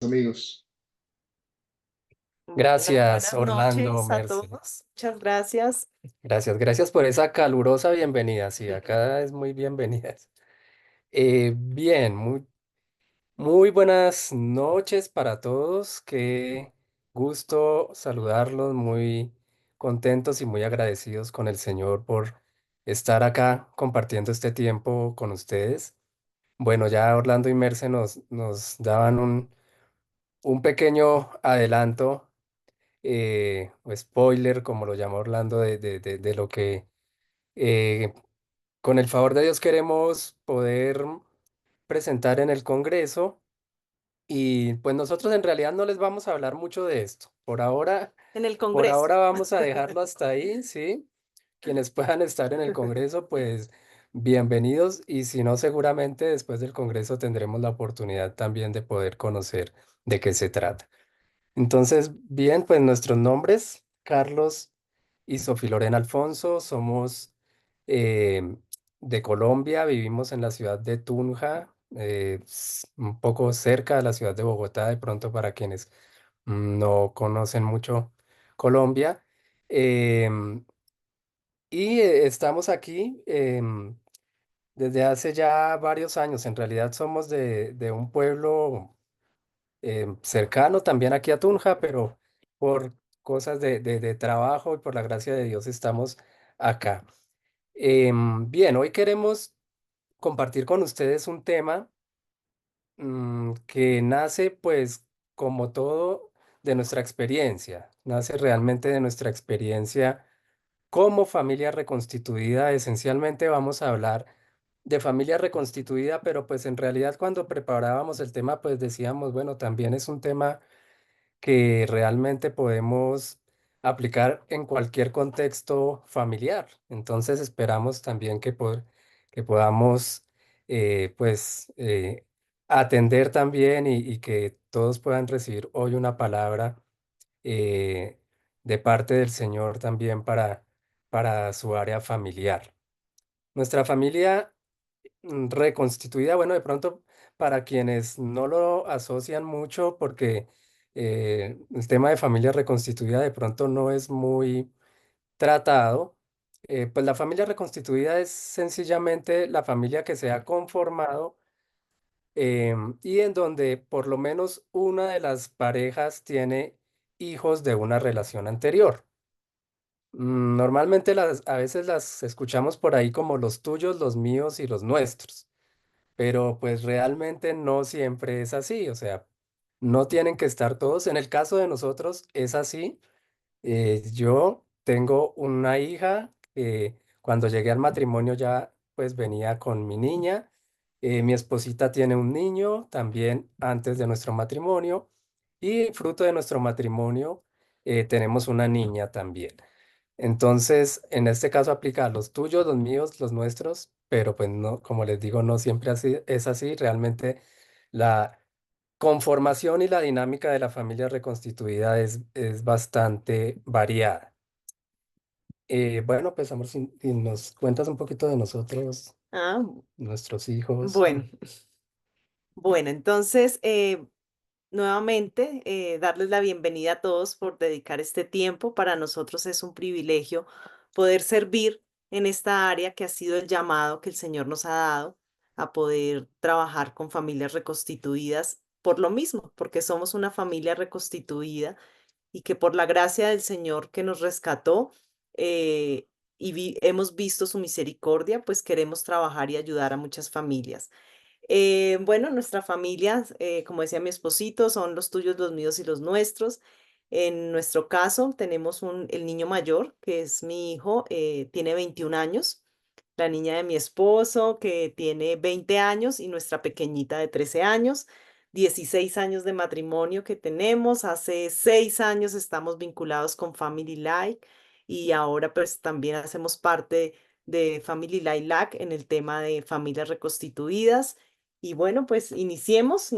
amigos. Bueno, Gracias, buenas Orlando, noches a Merce. todos. Muchas gracias. Gracias por esa calurosa bienvenida. Sí, acá es muy bienvenida. Bien, muy buenas noches para todos. Qué gusto saludarlos, muy contentos y muy agradecidos con el Señor por estar acá compartiendo este tiempo con ustedes. Bueno, ya Orlando y Merce nos daban un pequeño adelanto o spoiler, como lo llama Orlando, de lo que eh, con el favor de Dios queremos poder presentar en el Congreso. Y pues nosotros en realidad no les vamos a hablar mucho de esto. En el Por Congreso. ahora vamos a dejarlo hasta ahí, ¿sí? Quienes puedan estar en el Congreso, pues bienvenidos. Y si no, seguramente después del Congreso tendremos la oportunidad también de poder conocer de qué se trata. Entonces, bien, pues nuestros nombres, Carlos y Sofía Alfonso, somos eh, de Colombia, vivimos en la ciudad de Tunja, un poco cerca de la ciudad de Bogotá, de pronto para quienes no conocen mucho Colombia. Em, y estamos aquí desde hace ya varios años, en realidad somos de un pueblo cercano también aquí a Tunja, pero por cosas de trabajo y por la gracia de Dios estamos acá. Bien, hoy queremos compartir con ustedes un tema que nace pues como todo de nuestra experiencia, nace realmente de nuestra experiencia como familia reconstituida. Esencialmente vamos a hablar de familia reconstituida, pero pues en realidad cuando preparábamos el tema pues decíamos, bueno, también es un tema que realmente podemos aplicar en cualquier contexto familiar. Entonces esperamos también que podamos pues atender también y que todos puedan recibir hoy una palabra eh, de parte del Señor también para su área familiar. Nuestra familia reconstituida, bueno, de pronto para quienes no lo asocian mucho, porque el tema de familia reconstituida de pronto no es muy tratado, pues la familia reconstituida es sencillamente la familia que se ha conformado y en donde por lo menos una de las parejas tiene hijos de una relación anterior. Normalmente a veces las escuchamos por ahí como los tuyos, los míos y los nuestros. Pero pues realmente no siempre es así, o sea, no tienen que estar todos. En el caso de nosotros es así. Yo tengo una hija que cuando llegué al matrimonio ya pues venía con mi niña. Mi esposita tiene un niño también antes de nuestro matrimonio y fruto de nuestro matrimonio tenemos una niña también. Entonces, en este caso aplica a los tuyos, los míos, los nuestros, pero pues no, como les digo, no siempre así, es así. Realmente la conformación y la dinámica de la familia reconstituida es bastante variada. Bueno, pues amor, si nos cuentas un poquito de nosotros, Ah, nuestros hijos. bueno, bueno, entonces, nuevamente, darles la bienvenida a todos por dedicar este tiempo. Para nosotros es un privilegio poder servir en esta área que ha sido el llamado que el Señor nos ha dado a poder trabajar con familias reconstituidas por lo mismo, porque somos una familia reconstituida y que por la gracia del Señor que nos rescató hemos visto su misericordia, pues queremos trabajar y ayudar a muchas familias. Bueno, nuestra familia, como decía mi esposito, son los tuyos, los míos y los nuestros. En nuestro caso, tenemos el niño mayor, que es mi hijo, tiene 21 años, la niña de mi esposo, que tiene 20 años, y nuestra pequeñita de 13 años, 16 años de matrimonio que tenemos. Hace 6 años estamos vinculados con Family Life y ahora pues también hacemos parte de Family Life LAC en el tema de familias reconstituidas. Y bueno, pues iniciemos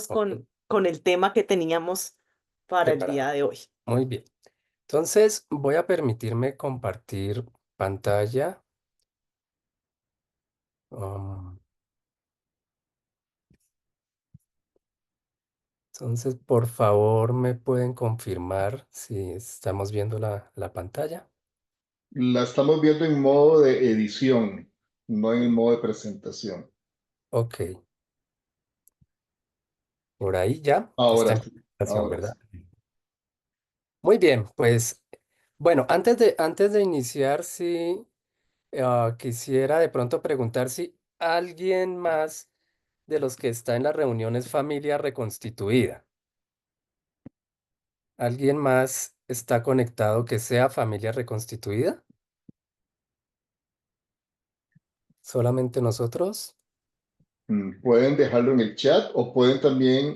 Ok, con el tema que teníamos para el día preparado. de hoy. Muy bien. Entonces, voy a permitirme compartir pantalla. Um, Entonces, por favor, ¿me pueden confirmar si estamos viendo la pantalla? La estamos viendo en modo de edición, no en el modo de presentación. Ok, por ahí ya está Ahora en sí, presentación, ahora ¿verdad? sí. Muy bien, pues bueno, antes de iniciar, sí, quisiera de pronto preguntar si alguien más de los que está en la reunión es familia reconstituida. ¿Alguien más está conectado que sea familia reconstituida? ¿Solamente nosotros? Pueden dejarlo en el chat o pueden también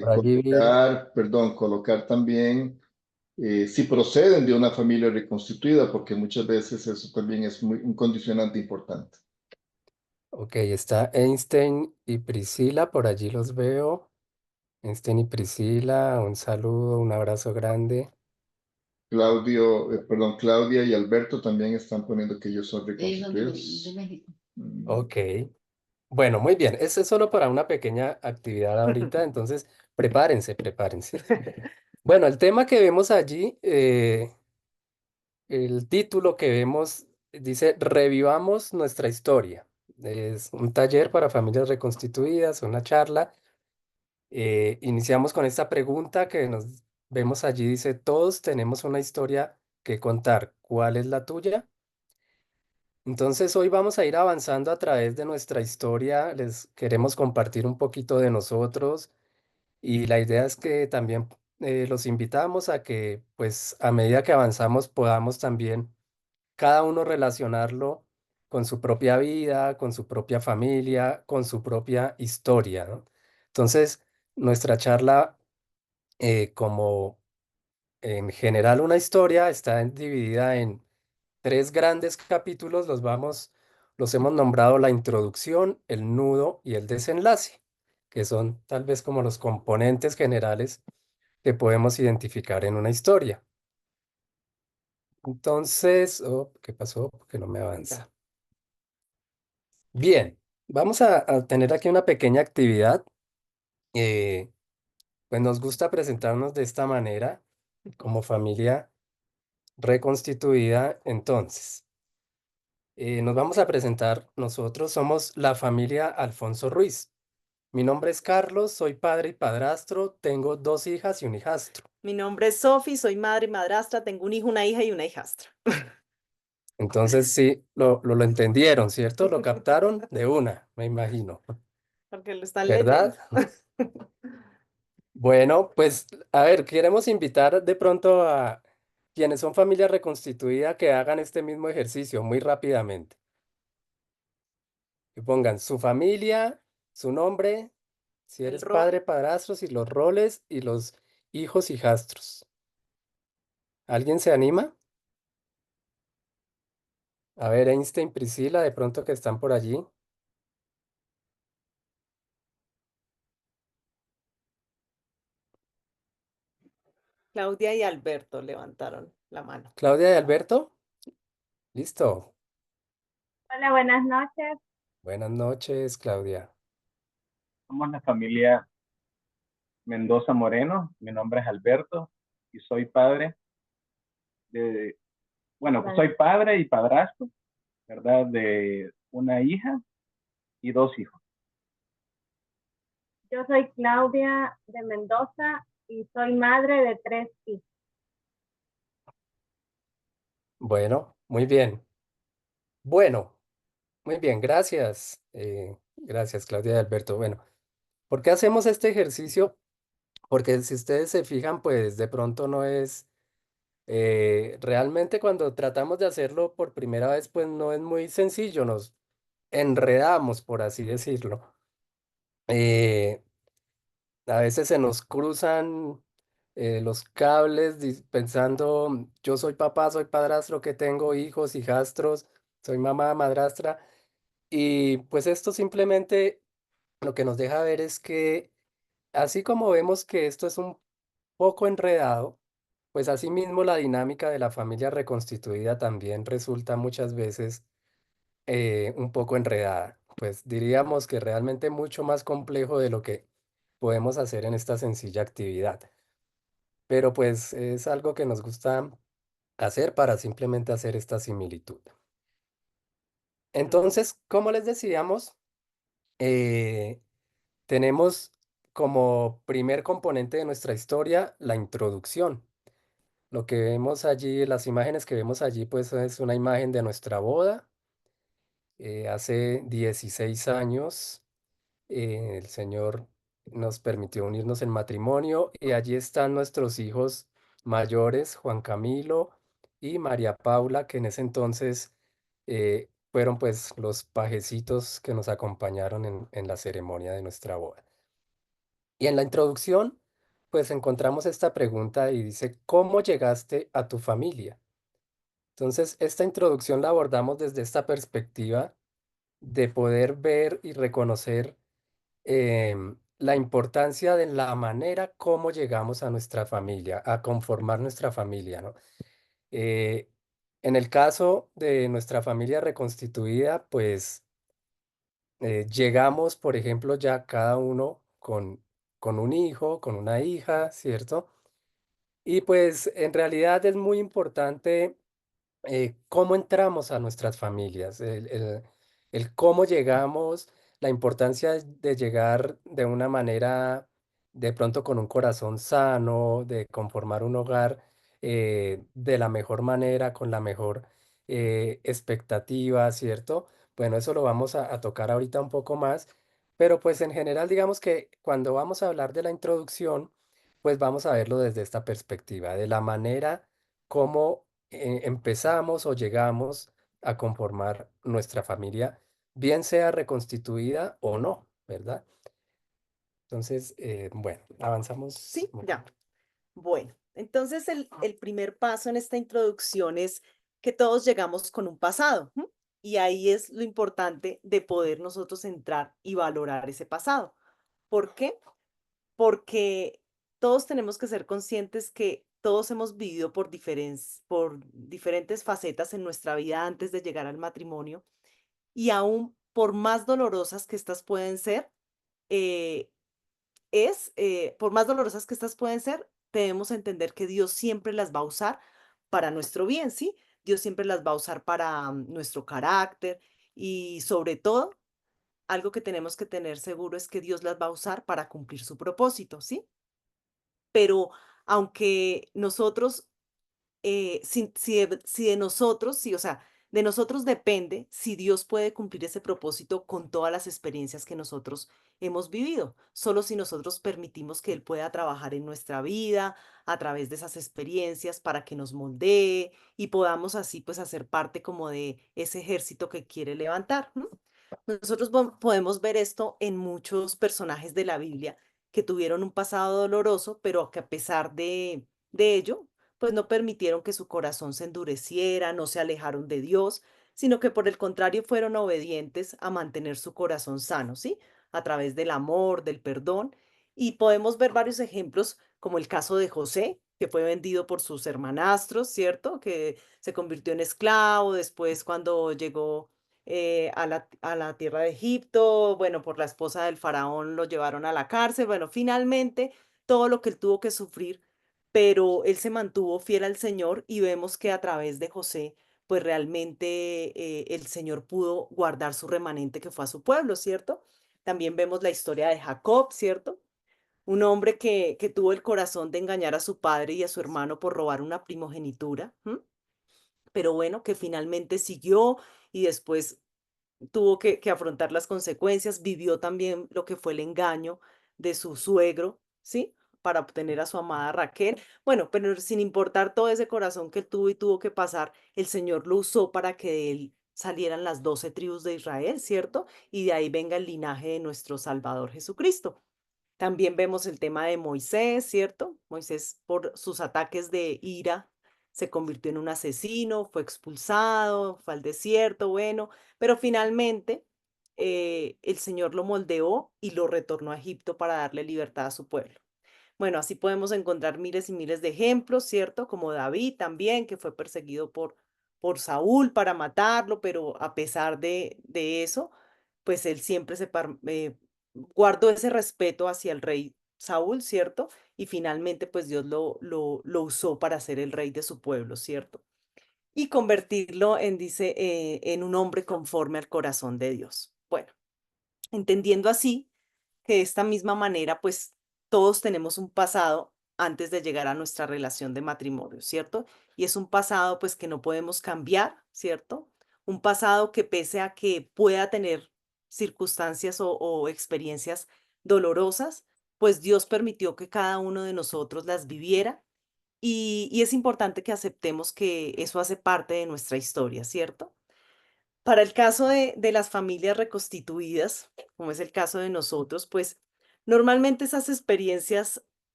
Por allí vi, colocar también si proceden de una familia reconstituida, porque muchas veces eso también es un condicionante importante. ok, está Einstein y Priscila, por allí los veo. Einstein y Priscila, un saludo, un abrazo grande. Claudia y Alberto también están poniendo que ellos son reconstituidos. México. Ok, bueno, muy bien. Eso es solo para una pequeña actividad ahorita, entonces prepárense, prepárense. Bueno, el tema que vemos allí, el título que vemos dice Revivamos nuestra historia. Es un taller para familias reconstituidas, una charla. Iniciamos con esta pregunta que nos vemos allí, dice, todos tenemos una historia que contar. ¿Cuál es la tuya? Entonces hoy vamos a ir avanzando a través de nuestra historia. Les queremos compartir un poquito de nosotros y la idea es que también los invitamos a que pues a medida que avanzamos podamos también cada uno relacionarlo con su propia vida, con su propia familia, con su propia historia, ¿no? Entonces, nuestra charla, como en general una historia, está dividida en tres grandes capítulos, los hemos nombrado la introducción, el nudo y el desenlace, que son tal vez como los componentes generales que podemos identificar en una historia. Entonces, oh, ¿qué pasó? Porque no me avanza. Bien, vamos a tener aquí una pequeña actividad. eh, pues nos gusta presentarnos de esta manera, como familia reconstituida. Entonces, nos vamos a presentar. Nosotros somos la familia Alfonso Ruiz. Mi nombre es Carlos, soy padre y padrastro, tengo dos hijas y un hijastro. Mi nombre es Sofi, soy madre y madrastra, tengo un hijo, una hija y una hijastra. Entonces, sí, lo entendieron, ¿cierto? Lo captaron de una, me imagino, Porque lo están ¿verdad? leyendo. Bueno, pues a ver, queremos invitar de pronto a quienes son familia reconstituida que hagan este mismo ejercicio muy rápidamente. Que pongan su familia, su nombre, si El eres rol. padre, padrastros y los roles y los hijos, hijastros. ¿Alguien se anima? A ver, Einstein, Priscila, de pronto que están por allí. Claudia y Alberto levantaron la mano. Claudia y Alberto, listo. Hola, buenas noches. Buenas noches, Claudia. Somos la familia Mendoza Moreno. Mi nombre es Alberto y soy padre de, bueno, pues soy padre y padrastro, ¿verdad? De una hija y dos hijos. Yo soy Claudia de Mendoza y soy madre de tres hijos. Bueno, muy bien. Bueno, muy bien, gracias. Gracias, Claudia y Alberto. Bueno, ¿por qué hacemos este ejercicio? Porque si ustedes se fijan, pues de pronto no es, realmente cuando tratamos de hacerlo por primera vez, pues no es muy sencillo, nos enredamos, por así decirlo. Eh, a veces se nos cruzan los cables pensando, yo soy papá, soy padrastro, que tengo hijos, hijastros, soy mamá, madrastra, y pues esto simplemente lo que nos deja ver es que así como vemos que esto es un poco enredado, pues asimismo la dinámica de la familia reconstituida también resulta muchas veces un poco enredada. Pues diríamos que realmente mucho más complejo de lo que podemos hacer en esta sencilla actividad. Pero pues es algo que nos gusta hacer para simplemente hacer esta similitud. Claro. Entonces, como les decíamos, eh, tenemos como primer componente de nuestra historia la introducción. Lo que vemos allí, las imágenes que vemos allí, pues es una imagen de nuestra boda. Hace 16 años el Señor nos permitió unirnos en matrimonio y allí están nuestros hijos mayores, Juan Camilo y María Paula, que en ese entonces fueron pues los pajecitos que nos acompañaron en la ceremonia de nuestra boda. Y en la introducción, pues encontramos esta pregunta y dice, ¿cómo llegaste a tu familia? Entonces, esta introducción la abordamos desde esta perspectiva de poder ver y reconocer la importancia de la manera como llegamos a nuestra familia, a conformar nuestra familia, ¿no? Eh, en el caso de nuestra familia reconstituida, pues llegamos, por ejemplo, ya cada uno con un hijo, con una hija, ¿cierto? Y pues en realidad es muy importante cómo entramos a nuestras familias, el cómo llegamos, la importancia de llegar de una manera, de pronto con un corazón sano, de conformar un hogar de la mejor manera, con la mejor expectativa, ¿cierto? Bueno, eso lo vamos a tocar ahorita un poco más, pero pues en general digamos que cuando vamos a hablar de la introducción, pues vamos a verlo desde esta perspectiva, de la manera como empezamos o llegamos a conformar nuestra familia, bien sea reconstituida o no, ¿verdad? Entonces, bueno, avanzamos Sí, un ya. poquito. Bueno, entonces el primer paso en esta introducción es que todos llegamos con un pasado. ¿M? Y ahí es lo importante de poder nosotros entrar y valorar ese pasado. ¿Por qué? Porque todos tenemos que ser conscientes que todos hemos vivido por diferentes facetas en nuestra vida antes de llegar al matrimonio y aún por más dolorosas que estas pueden ser, eh, por más dolorosas que estas pueden ser, debemos entender que Dios siempre las va a usar para nuestro bien, ¿sí? Dios siempre las va a usar para nuestro carácter y sobre todo, algo que tenemos que tener seguro es que Dios las va a usar para cumplir su propósito, ¿sí? Pero aunque nosotros, si de nosotros, sí, o sea, de nosotros depende si Dios puede cumplir ese propósito con todas las experiencias que nosotros hemos vivido. Solo si nosotros permitimos que Él pueda trabajar en nuestra vida a través de esas experiencias para que nos moldee y podamos así pues hacer parte como de ese ejército que quiere levantar. ¿M? Nosotros podemos ver esto en muchos personajes de la Biblia que tuvieron un pasado doloroso, pero que a pesar de ello, pues no permitieron que su corazón se endureciera, no se alejaron de Dios, sino que por el contrario fueron obedientes a mantener su corazón sano, ¿sí? A través del amor, del perdón. Y podemos ver varios ejemplos, como el caso de José, que fue vendido por sus hermanastros, ¿cierto? Que se convirtió en esclavo, después cuando llegó a la tierra de Egipto, bueno, por la esposa del faraón lo llevaron a la cárcel, bueno, finalmente todo lo que él tuvo que sufrir, pero él se mantuvo fiel al Señor y vemos que a través de José, pues realmente el Señor pudo guardar su remanente que fue a su pueblo, ¿cierto? También vemos la historia de Jacob, ¿cierto? Un hombre que tuvo el corazón de engañar a su padre y a su hermano por robar una primogenitura, ¿m? Pero bueno, que finalmente siguió y después tuvo que afrontar las consecuencias, vivió también lo que fue el engaño de su suegro, ¿sí? Para obtener a su amada Raquel. Bueno, pero sin importar todo ese corazón que él tuvo y tuvo que pasar, el Señor lo usó para que de él salieran las 12 tribus de Israel, ¿cierto? Y de ahí venga el linaje de nuestro Salvador Jesucristo. También vemos el tema de Moisés, ¿cierto? Moisés por sus ataques de ira se convirtió en un asesino, fue expulsado, fue al desierto, bueno, pero finalmente el Señor lo moldeó y lo retornó a Egipto para darle libertad a su pueblo. Bueno, así podemos encontrar miles y miles de ejemplos, ¿cierto? Como David también, que fue perseguido por Saúl para matarlo, pero a pesar de eso, pues él siempre guardó ese respeto hacia el rey Saúl, ¿cierto? Y finalmente, pues Dios lo usó para ser el rey de su pueblo, ¿cierto? Y convertirlo en, dice, en un hombre conforme al corazón de Dios. Bueno, entendiendo así que de esta misma manera, pues todos tenemos un pasado antes de llegar a nuestra relación de matrimonio, ¿cierto? Y es un pasado pues que no podemos cambiar, ¿cierto? Un pasado que pese a que pueda tener circunstancias o experiencias dolorosas, pues Dios permitió que cada uno de nosotros las viviera y es importante que aceptemos que eso hace parte de nuestra historia, ¿cierto? Para el caso de las familias reconstituidas, como es el caso de nosotros, pues normalmente esas experiencias,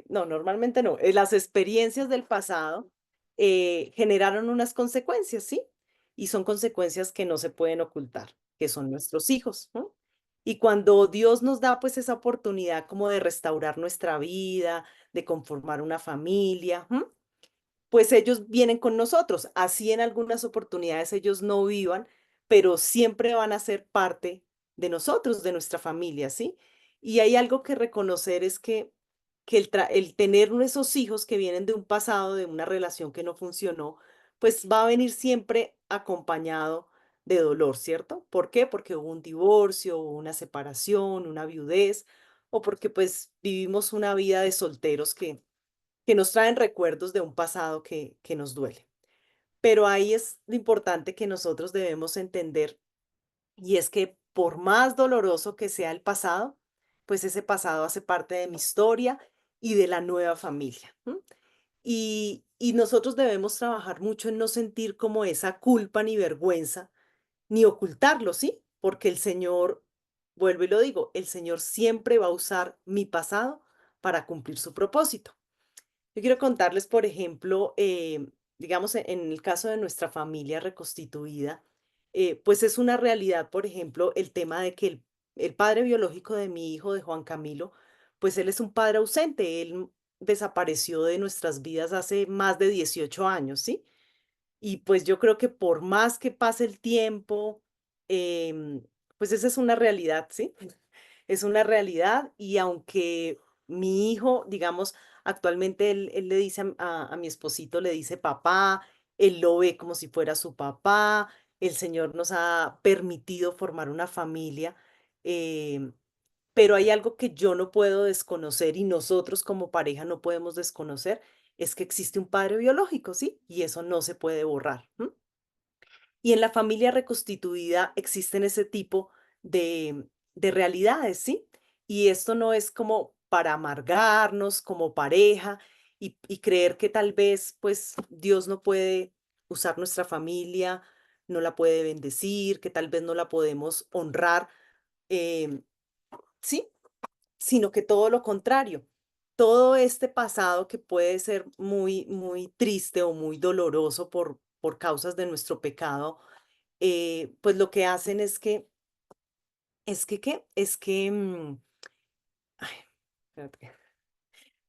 no, normalmente no, las experiencias del pasado generaron unas consecuencias, ¿sí? Y son consecuencias que no se pueden ocultar, que son nuestros hijos, ¿no? Y cuando Dios nos da pues esa oportunidad como de restaurar nuestra vida, de conformar una familia, ¿m? Pues ellos vienen con nosotros. Así en algunas oportunidades ellos no vivan, pero siempre van a ser parte de nosotros, de nuestra familia, ¿sí? Y hay algo que reconocer es que el tener esos hijos que vienen de un pasado, de una relación que no funcionó, pues va a venir siempre acompañado de dolor, ¿cierto? ¿Por qué? Porque hubo un divorcio, hubo una separación, una viudez, o porque pues vivimos una vida de solteros que nos traen recuerdos de un pasado que nos duele. Pero ahí es lo importante que nosotros debemos entender y es que por más doloroso que sea el pasado, pues ese pasado hace parte de mi historia y de la nueva familia. ¿M? Y nosotros debemos trabajar mucho en no sentir como esa culpa ni vergüenza, ni ocultarlo, ¿sí? Porque el Señor, vuelvo y lo digo, el Señor siempre va a usar mi pasado para cumplir su propósito. Yo quiero contarles, por ejemplo, digamos, en el caso de nuestra familia reconstituida, pues es una realidad, por ejemplo, el tema de que el padre biológico de mi hijo, de Juan Camilo, pues él es un padre ausente, él desapareció de nuestras vidas hace más de 18 años, ¿sí? Y pues yo creo que por más que pase el tiempo, em, pues esa es una realidad, ¿sí? Es una realidad y aunque mi hijo, digamos, actualmente él le dice a mi esposito, le dice papá, él lo ve como si fuera su papá, el Señor nos ha permitido formar una familia, em, pero hay algo que yo no puedo desconocer y nosotros como pareja no podemos desconocer, es que existe un padre biológico, ¿sí? Y eso no se puede borrar. ¿M? Y en la familia reconstituida existen ese tipo de realidades, ¿sí? Y esto no es como para amargarnos como pareja y creer que tal vez pues Dios no puede usar nuestra familia, no la puede bendecir, que tal vez no la podemos honrar, em, ¿sí? Sino que todo lo contrario. Todo este pasado que puede ser muy, muy triste o muy doloroso por causas de nuestro pecado, pues lo que hacen ¿qué? Ay, espérate,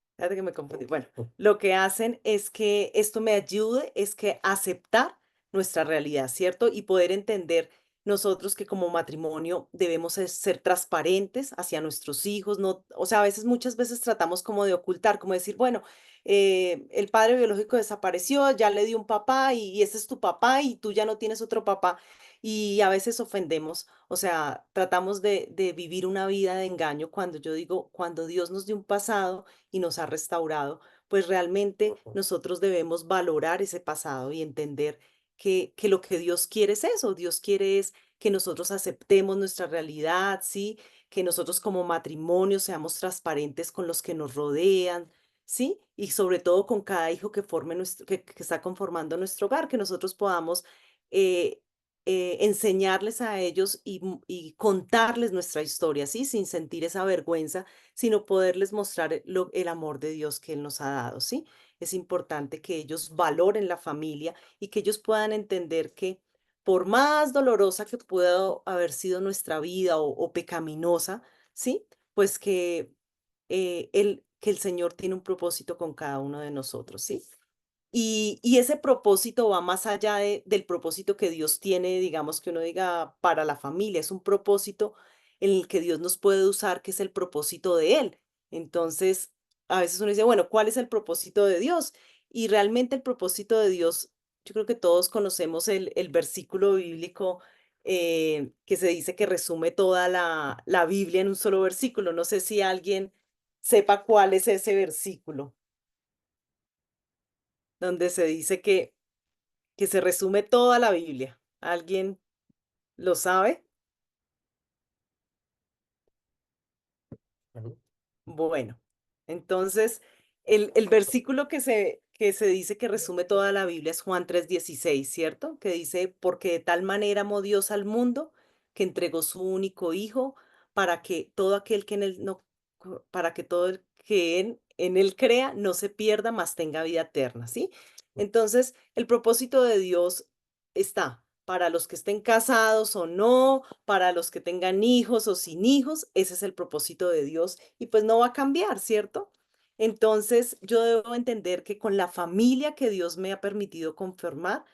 espérate que me confundí. Bueno, lo que hacen es que esto me ayude, es que aceptar nuestra realidad, ¿cierto? Y poder entender nosotros que como matrimonio debemos ser transparentes hacia nuestros hijos, no, o sea, a veces, muchas veces tratamos como de ocultar, como decir, bueno, el padre biológico desapareció, ya le dio un papá y ese es tu papá y tú ya no tienes otro papá. Y a veces ofendemos, o sea, tratamos de vivir una vida de engaño cuando yo digo, cuando Dios nos dio un pasado y nos ha restaurado, pues realmente nosotros debemos valorar ese pasado y entender que lo que Dios quiere es eso, Dios quiere es que nosotros aceptemos nuestra realidad, ¿sí? Que nosotros como matrimonio seamos transparentes con los que nos rodean, ¿sí? Y sobre todo con cada hijo que forme que está conformando nuestro hogar, que nosotros podamos eh, enseñarles a ellos y contarles nuestra historia, ¿sí? Sin sentir esa vergüenza, sino poderles mostrar el amor de Dios que Él nos ha dado, ¿sí? Es importante que ellos valoren la familia y que ellos puedan entender que por más dolorosa que pueda haber sido nuestra vida o pecaminosa, ¿sí? Pues que el Señor tiene un propósito con cada uno de nosotros, ¿sí? Y ese propósito va más allá del propósito que Dios tiene, digamos que uno diga, para la familia, es un propósito en el que Dios nos puede usar, que es el propósito de Él. Entonces, a veces uno dice, bueno, ¿cuál es el propósito de Dios? Y realmente el propósito de Dios, yo creo que todos conocemos el versículo bíblico que se dice que resume toda la Biblia en un solo versículo. No sé si alguien sepa cuál es ese versículo, donde se dice que se resume toda la Biblia. ¿Alguien lo sabe? Ujú. Bueno, entonces el versículo que se dice que resume toda la Biblia es Juan 3:16, ¿cierto? Que dice, porque de tal manera amó Dios al mundo que entregó su único hijo para que todo aquel que en él no, para que todo el que en él crea no se pierda, mas tenga vida eterna, ¿sí? Entonces, el propósito de Dios está para los que estén casados o no, para los que tengan hijos o sin hijos, ese es el propósito de Dios y pues no va a cambiar, ¿cierto? Entonces yo debo entender que con la familia que Dios me ha permitido conformar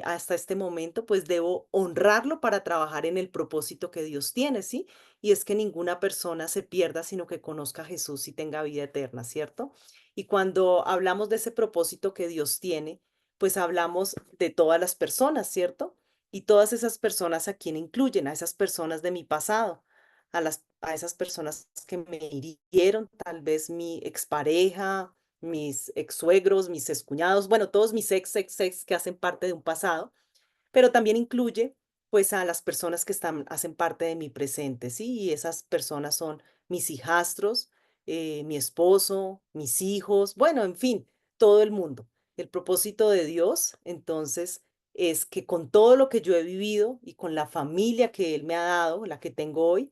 hasta este momento, pues debo honrarlo para trabajar en el propósito que Dios tiene, ¿sí? Y es que ninguna persona se pierda, sino que conozca a Jesús y tenga vida eterna, ¿cierto? Y cuando hablamos de ese propósito que Dios tiene, pues hablamos de todas las personas, ¿cierto? Y todas esas personas a quién incluyen, a esas personas de mi pasado, a esas personas que me hirieron, tal vez mi expareja, mis ex suegros, mis excuñados, bueno, todos mis ex que hacen parte de un pasado, pero también incluye pues a las personas que hacen parte de mi presente, ¿sí? Y esas personas son mis hijastros, mi esposo, mis hijos, bueno, en fin, todo el mundo. El propósito de Dios, entonces, es que con todo lo que yo he vivido y con la familia que Él me ha dado, la que tengo hoy,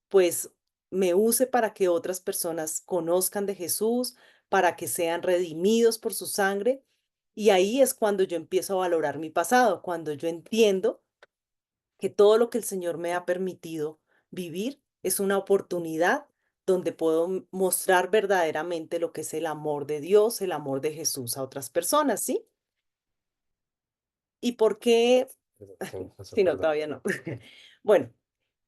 pues me use para que otras personas conozcan de Jesús, para que sean redimidos por su sangre. Y ahí es cuando yo empiezo a valorar mi pasado, cuando yo entiendo que todo lo que el Señor me ha permitido vivir es una oportunidad donde puedo mostrar verdaderamente lo que es el amor de Dios, el amor de Jesús a otras personas, ¿sí? ¿Y por qué? Sí, eso, Si no, perdón. todavía no. Bueno,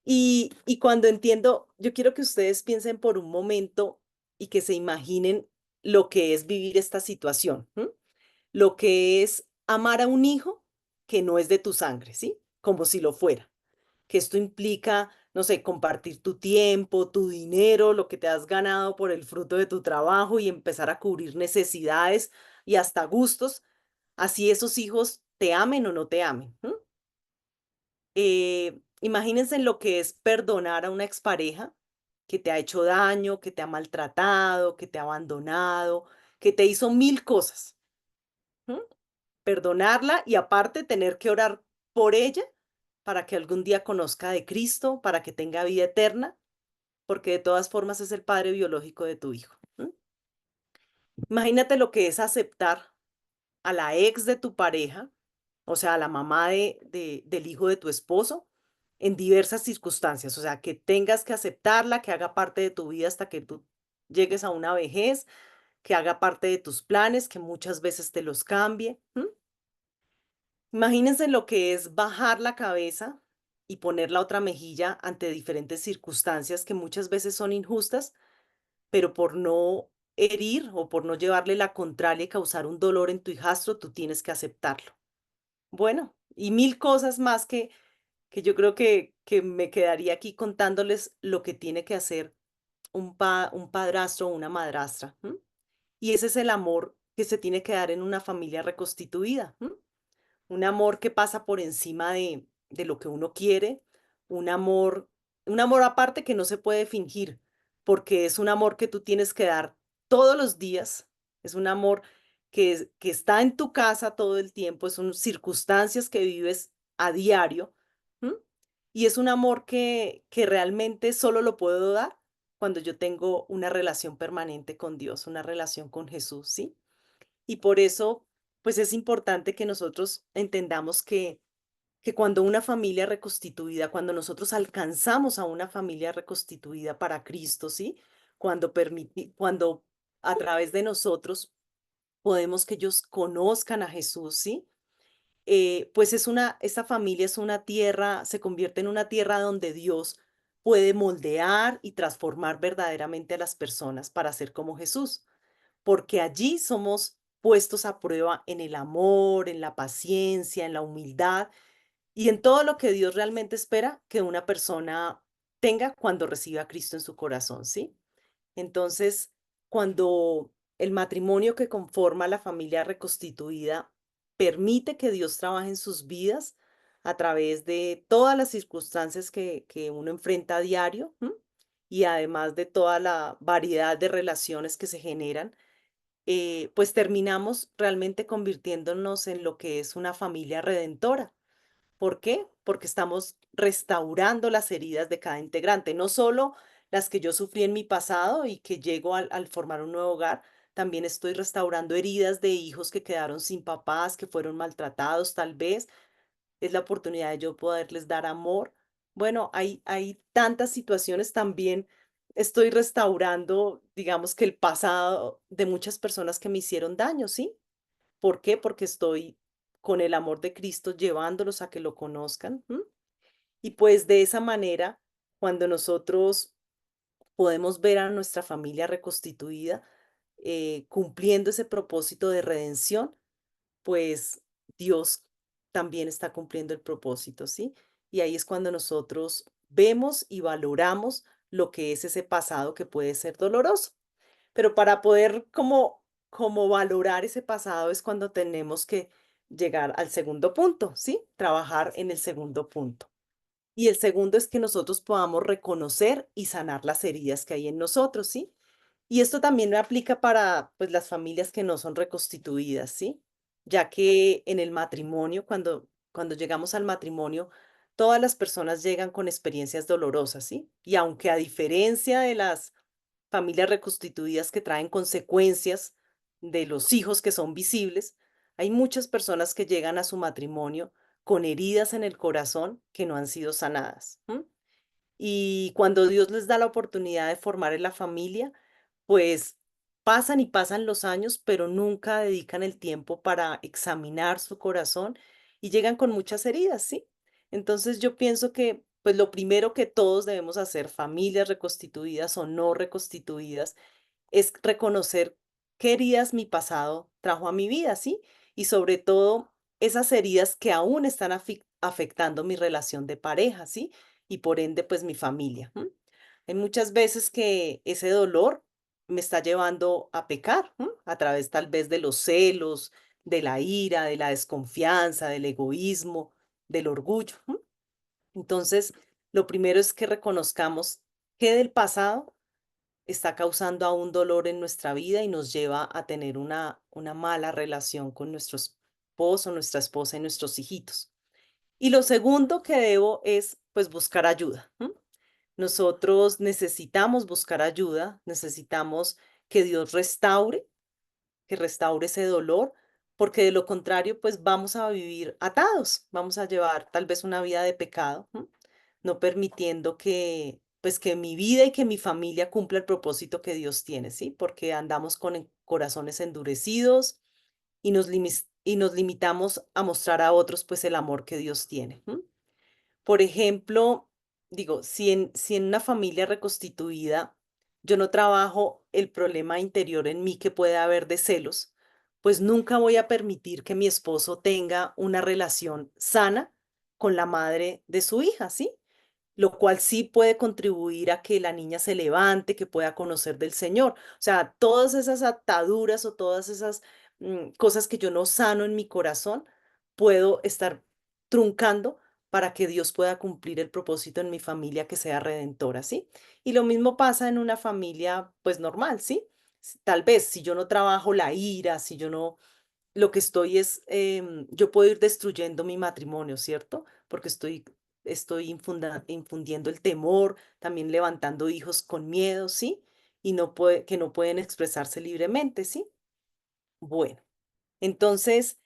y cuando entiendo, yo quiero que ustedes piensen por un momento y que se imaginen lo que es vivir esta situación, ¿m? Lo que es amar a un hijo que no es de tu sangre, ¿sí? Como si lo fuera. Que esto implica, no sé, compartir tu tiempo, tu dinero, lo que te has ganado por el fruto de tu trabajo y empezar a cubrir necesidades y hasta gustos, así esos hijos te amen o no te amen. ¿M? Imagínense lo que es perdonar a una expareja que te ha hecho daño, que te ha maltratado, que te ha abandonado, que te hizo mil cosas. ¿M? Perdonarla y aparte tener que orar por ella para que algún día conozca de Cristo, para que tenga vida eterna, porque de todas formas es el padre biológico de tu hijo. ¿M? Imagínate lo que es aceptar a la ex de tu pareja, o sea, a la mamá del hijo de tu esposo, en diversas circunstancias, o sea, que tengas que aceptarla, que haga parte de tu vida hasta que tú llegues a una vejez, que haga parte de tus planes, que muchas veces te los cambie. ¿M? Imagínense lo que es bajar la cabeza y poner la otra mejilla ante diferentes circunstancias que muchas veces son injustas, pero por no herir o por no llevarle la contraria y causar un dolor en tu hijastro, tú tienes que aceptarlo. Bueno, y mil cosas más que yo creo que me quedaría aquí contándoles lo que tiene que hacer un padrastro o una madrastra. ¿M? Y ese es el amor que se tiene que dar en una familia reconstituida. ¿M? Un amor que pasa por encima de lo que uno quiere, un amor, un amor aparte que no se puede fingir, porque es un amor que tú tienes que dar todos los días, es un amor que está en tu casa todo el tiempo, son circunstancias que vives a diario, ¿m? Y es un amor que realmente solo lo puedo dar cuando yo tengo una relación permanente con Dios, una relación con Jesús, ¿sí? Y por eso, pues es importante que nosotros entendamos que cuando una familia reconstituida, cuando nosotros alcanzamos a una familia reconstituida para Cristo, ¿sí? Cuando a través de nosotros podemos que ellos conozcan a Jesús, ¿sí? Pues esta familia es una tierra, se convierte en una tierra donde Dios puede moldear y transformar verdaderamente a las personas para ser como Jesús, porque allí somos puestos a prueba en el amor, en la paciencia, en la humildad y en todo lo que Dios realmente espera que una persona tenga cuando reciba a Cristo en su corazón, ¿sí? Entonces, cuando el matrimonio que conforma la familia reconstituida permite que Dios trabaje en sus vidas a través de todas las circunstancias que uno enfrenta a diario, ¿m? Y además de toda la variedad de relaciones que se generan, pues terminamos realmente convirtiéndonos en lo que es una familia redentora. ¿Por qué? Porque estamos restaurando las heridas de cada integrante, no solo las que yo sufrí en mi pasado y que llego al formar un nuevo hogar, también estoy restaurando heridas de hijos que quedaron sin papás, que fueron maltratados tal vez. Es la oportunidad de yo poderles dar amor. Bueno, hay tantas situaciones también. Estoy restaurando, digamos que el pasado de muchas personas que me hicieron daño, ¿sí? ¿Por qué? Porque estoy con el amor de Cristo llevándolos a que lo conozcan. ¿M? Y pues de esa manera, cuando nosotros podemos ver a nuestra familia reconstituida, cumpliendo ese propósito de redención, pues Dios también está cumpliendo el propósito, ¿sí? Y ahí es cuando nosotros vemos y valoramos lo que es ese pasado que puede ser doloroso. Pero para poder como valorar ese pasado es cuando tenemos que llegar al segundo punto, ¿sí? Trabajar en el segundo punto. Y el segundo es que nosotros podamos reconocer y sanar las heridas que hay en nosotros, ¿sí? Y esto también aplica para, pues, las familias que no son reconstituidas, ¿sí? Ya que en el matrimonio, cuando llegamos al matrimonio, todas las personas llegan con experiencias dolorosas, ¿sí? Y aunque a diferencia de las familias reconstituidas que traen consecuencias de los hijos que son visibles, hay muchas personas que llegan a su matrimonio con heridas en el corazón que no han sido sanadas. ¿M? Y cuando Dios les da la oportunidad de formar en la familia, pues pasan y pasan los años, pero nunca dedican el tiempo para examinar su corazón y llegan con muchas heridas, ¿sí? Entonces yo pienso que pues lo primero que todos debemos hacer, familias reconstituidas o no reconstituidas, es reconocer qué heridas mi pasado trajo a mi vida, ¿sí? Y sobre todo esas heridas que aún están afectando mi relación de pareja, ¿sí? Y por ende, pues mi familia. ¿M? Hay muchas veces que ese dolor me está llevando a pecar, ¿m? A través tal vez de los celos, de la ira, de la desconfianza, del egoísmo, del orgullo. ¿M? Entonces, lo primero es que reconozcamos que del pasado está causando aún dolor en nuestra vida y nos lleva a tener una mala relación con nuestro esposo, nuestra esposa y nuestros hijitos. Y lo segundo que debo es, pues, buscar ayuda. ¿M? Nosotros necesitamos buscar ayuda, necesitamos que Dios restaure, que restaure ese dolor, porque de lo contrario, pues vamos a vivir atados, vamos a llevar tal vez una vida de pecado, ¿m? No permitiendo que, pues que mi vida y que mi familia cumpla el propósito que Dios tiene, ¿sí? Porque andamos con corazones endurecidos y y nos limitamos a mostrar a otros, pues, el amor que Dios tiene. ¿M? Por ejemplo, digo, si en una familia reconstituida yo no trabajo el problema interior en mí que puede haber de celos, pues nunca voy a permitir que mi esposo tenga una relación sana con la madre de su hija, ¿sí? Lo cual sí puede contribuir a que la niña se levante, que pueda conocer del Señor. O sea, todas esas ataduras o todas esas cosas que yo no sano en mi corazón, puedo estar truncando para que Dios pueda cumplir el propósito en mi familia que sea redentora, ¿sí? Y lo mismo pasa en una familia, pues normal, ¿sí? Tal vez si yo no trabajo la ira, si yo no, lo que estoy es, yo puedo ir destruyendo mi matrimonio, ¿cierto? Porque estoy infundiendo el temor, también levantando hijos con miedo, ¿sí? Y que no pueden expresarse libremente, ¿sí? Bueno. Entonces,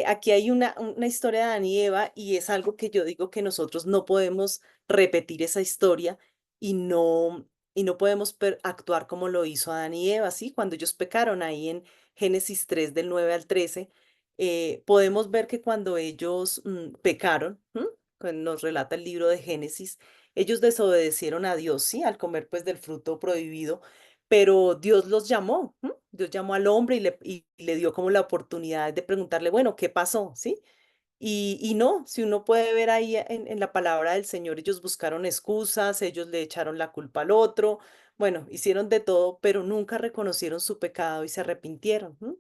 aquí hay una historia de Adán y Eva y es algo que yo digo que nosotros no podemos repetir esa historia y no podemos actuar como lo hizo Adán y Eva, ¿sí? Cuando ellos pecaron ahí en Génesis 3 del 9 al 13, podemos ver que cuando ellos pecaron, ¿m? Nos relata el libro de Génesis, ellos desobedecieron a Dios, ¿sí? Al comer pues del fruto prohibido, pero Dios los llamó, ¿m? Dios llamó al hombre y le dio como la oportunidad de preguntarle, bueno, ¿qué pasó? ¿Sí? Y no, si uno puede ver ahí en la palabra del Señor, ellos buscaron excusas, ellos le echaron la culpa al otro, bueno, hicieron de todo, pero nunca reconocieron su pecado y se arrepintieron. ¿M?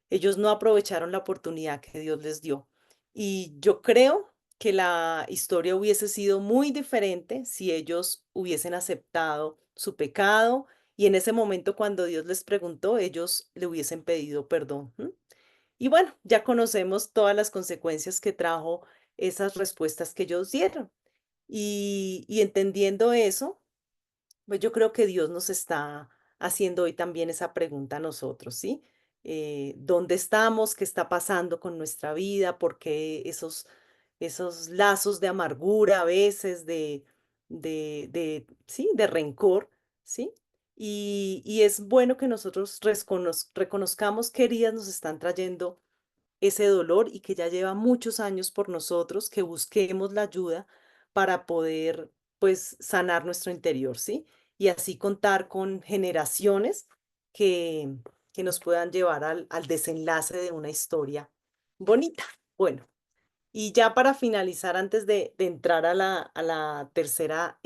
Ellos no aprovecharon la oportunidad que Dios les dio. Y yo creo que la historia hubiese sido muy diferente si ellos hubiesen aceptado su pecado y en ese momento cuando Dios les preguntó, ellos le hubiesen pedido perdón. ¿M? Y bueno, ya conocemos todas las consecuencias que trajo esas respuestas que ellos dieron. Y entendiendo eso, pues yo creo que Dios nos está haciendo hoy también esa pregunta a nosotros, ¿sí? ¿Dónde estamos? ¿Qué está pasando con nuestra vida? ¿Por qué esos lazos de amargura a veces, sí, de rencor, ¿sí? Y es bueno que nosotros reconozcamos qué heridas nos están trayendo ese dolor y que ya lleva muchos años por nosotros, que busquemos la ayuda para poder, pues, sanar nuestro interior, ¿sí? Y así contar con generaciones que, que nos puedan llevar al desenlace de una historia bonita. Bueno. Y ya para finalizar, antes de entrar a la tercera,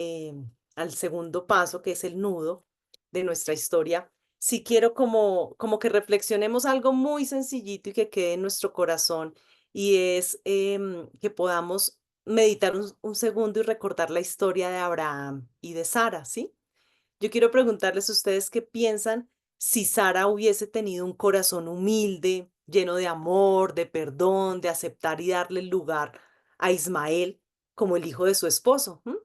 al segundo paso, que es el nudo de nuestra historia, sí quiero como que reflexionemos algo muy sencillito y que quede en nuestro corazón, y es que podamos meditar un segundo y recordar la historia de Abraham y de Sara, ¿sí? Yo quiero preguntarles a ustedes qué piensan si Sara hubiese tenido un corazón humilde, lleno de amor, de perdón, de aceptar y darle el lugar a Ismael como el hijo de su esposo. ¿M?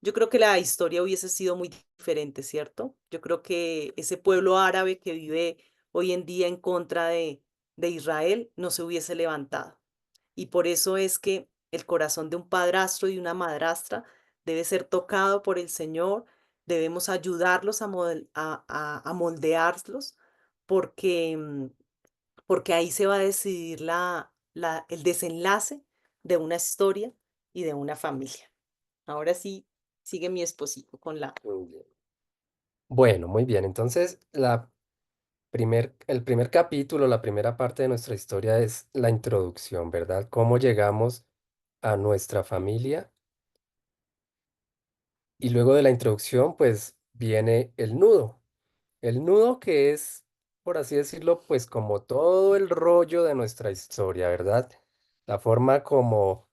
Yo creo que la historia hubiese sido muy diferente, ¿cierto? Yo creo que ese pueblo árabe que vive hoy en día en contra de Israel no se hubiese levantado. Y por eso es que el corazón de un padrastro y una madrastra debe ser tocado por el Señor. Debemos ayudarlos a moldearlos porque, porque ahí se va a decidir el desenlace de una historia y de una familia. Ahora sí, sigue mi esposito con la... Muy bien. Bueno, muy bien. Entonces, el primer capítulo, la primera parte de nuestra historia es la introducción, ¿verdad? Cómo llegamos a nuestra familia. Y luego de la introducción, pues viene el nudo. El nudo que es, por así decirlo, pues como todo el rollo de nuestra historia, ¿verdad? La forma como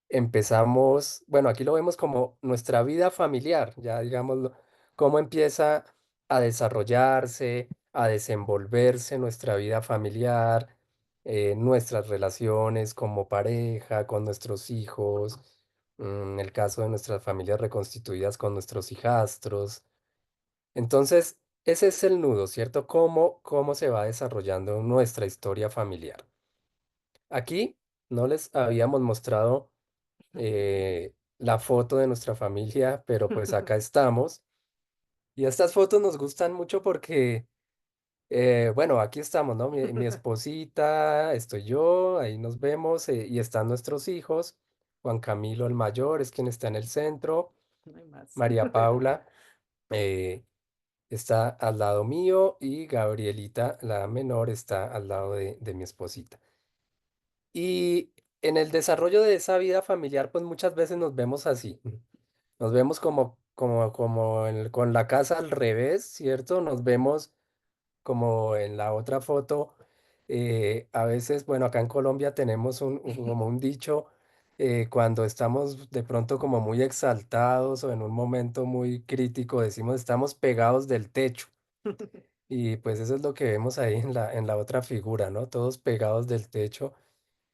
empezamos, bueno, aquí lo vemos como nuestra vida familiar, ya digámoslo, cómo empieza a desarrollarse, a desenvolverse nuestra vida familiar, nuestras relaciones como pareja, con nuestros hijos, el caso de nuestras familias reconstituidas con nuestros hijastros. Entonces, ese es el nudo, ¿cierto? Cómo se va desarrollando nuestra historia familiar. Aquí no les habíamos mostrado la foto de nuestra familia, pero pues acá estamos. Y estas fotos nos gustan mucho porque, bueno, aquí estamos, ¿no? Mi esposita, estoy yo, ahí nos vemos, y están nuestros hijos. Juan Camilo, el mayor, es quien está en el centro. No hay más. María Paula eh, está al lado mío y Gabrielita, la menor, está al lado de mi esposita. Y en el desarrollo de esa vida familiar, pues muchas veces nos vemos así. Nos vemos con la casa al revés, ¿cierto? Nos vemos como en la otra foto. A veces, bueno, acá en Colombia tenemos como un dicho, cuando estamos de pronto como muy exaltados o en un momento muy crítico, decimos estamos pegados del techo. Y pues eso es lo que vemos ahí en la otra figura, ¿no? Todos pegados del techo.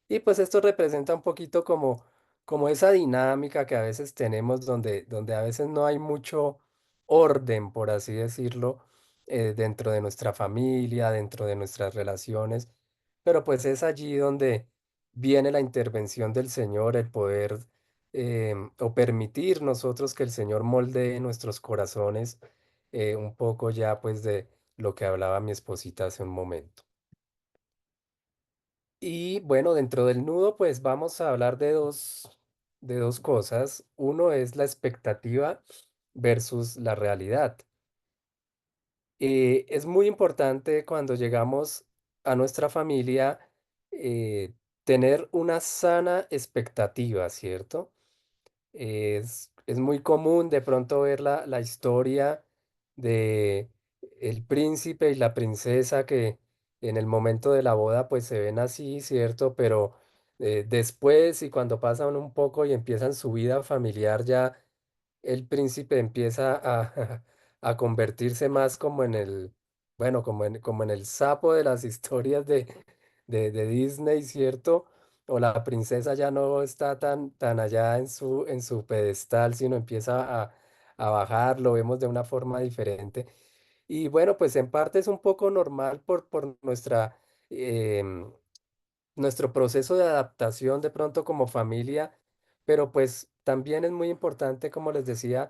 Y pues esto representa un poquito como esa dinámica que a veces tenemos donde a veces no hay mucho orden, por así decirlo, dentro de nuestra familia, dentro de nuestras relaciones, pero pues es allí donde viene la intervención del Señor, el poder o permitir nosotros que el Señor moldee nuestros corazones, un poco ya pues de lo que hablaba mi esposita hace un momento. Y bueno, dentro del nudo, pues vamos a hablar de de dos cosas. Uno es la expectativa versus la realidad. Es muy importante cuando llegamos a nuestra familia eh, tener una sana expectativa, ¿cierto? Es muy común de pronto ver la historia de el príncipe y la princesa que en el momento de la boda pues se ven así, ¿cierto? Pero después y cuando pasan un poco y empiezan su vida familiar ya el príncipe empieza a, a convertirse más como en el, bueno, como en el sapo de las historias de Disney, ¿cierto? O la princesa ya no está tan allá en su pedestal, sino empieza a bajar, lo vemos de una forma diferente. Y bueno, pues en parte es un poco normal por em, nuestro proceso de adaptación de pronto como familia, pero pues también es muy importante, como les decía,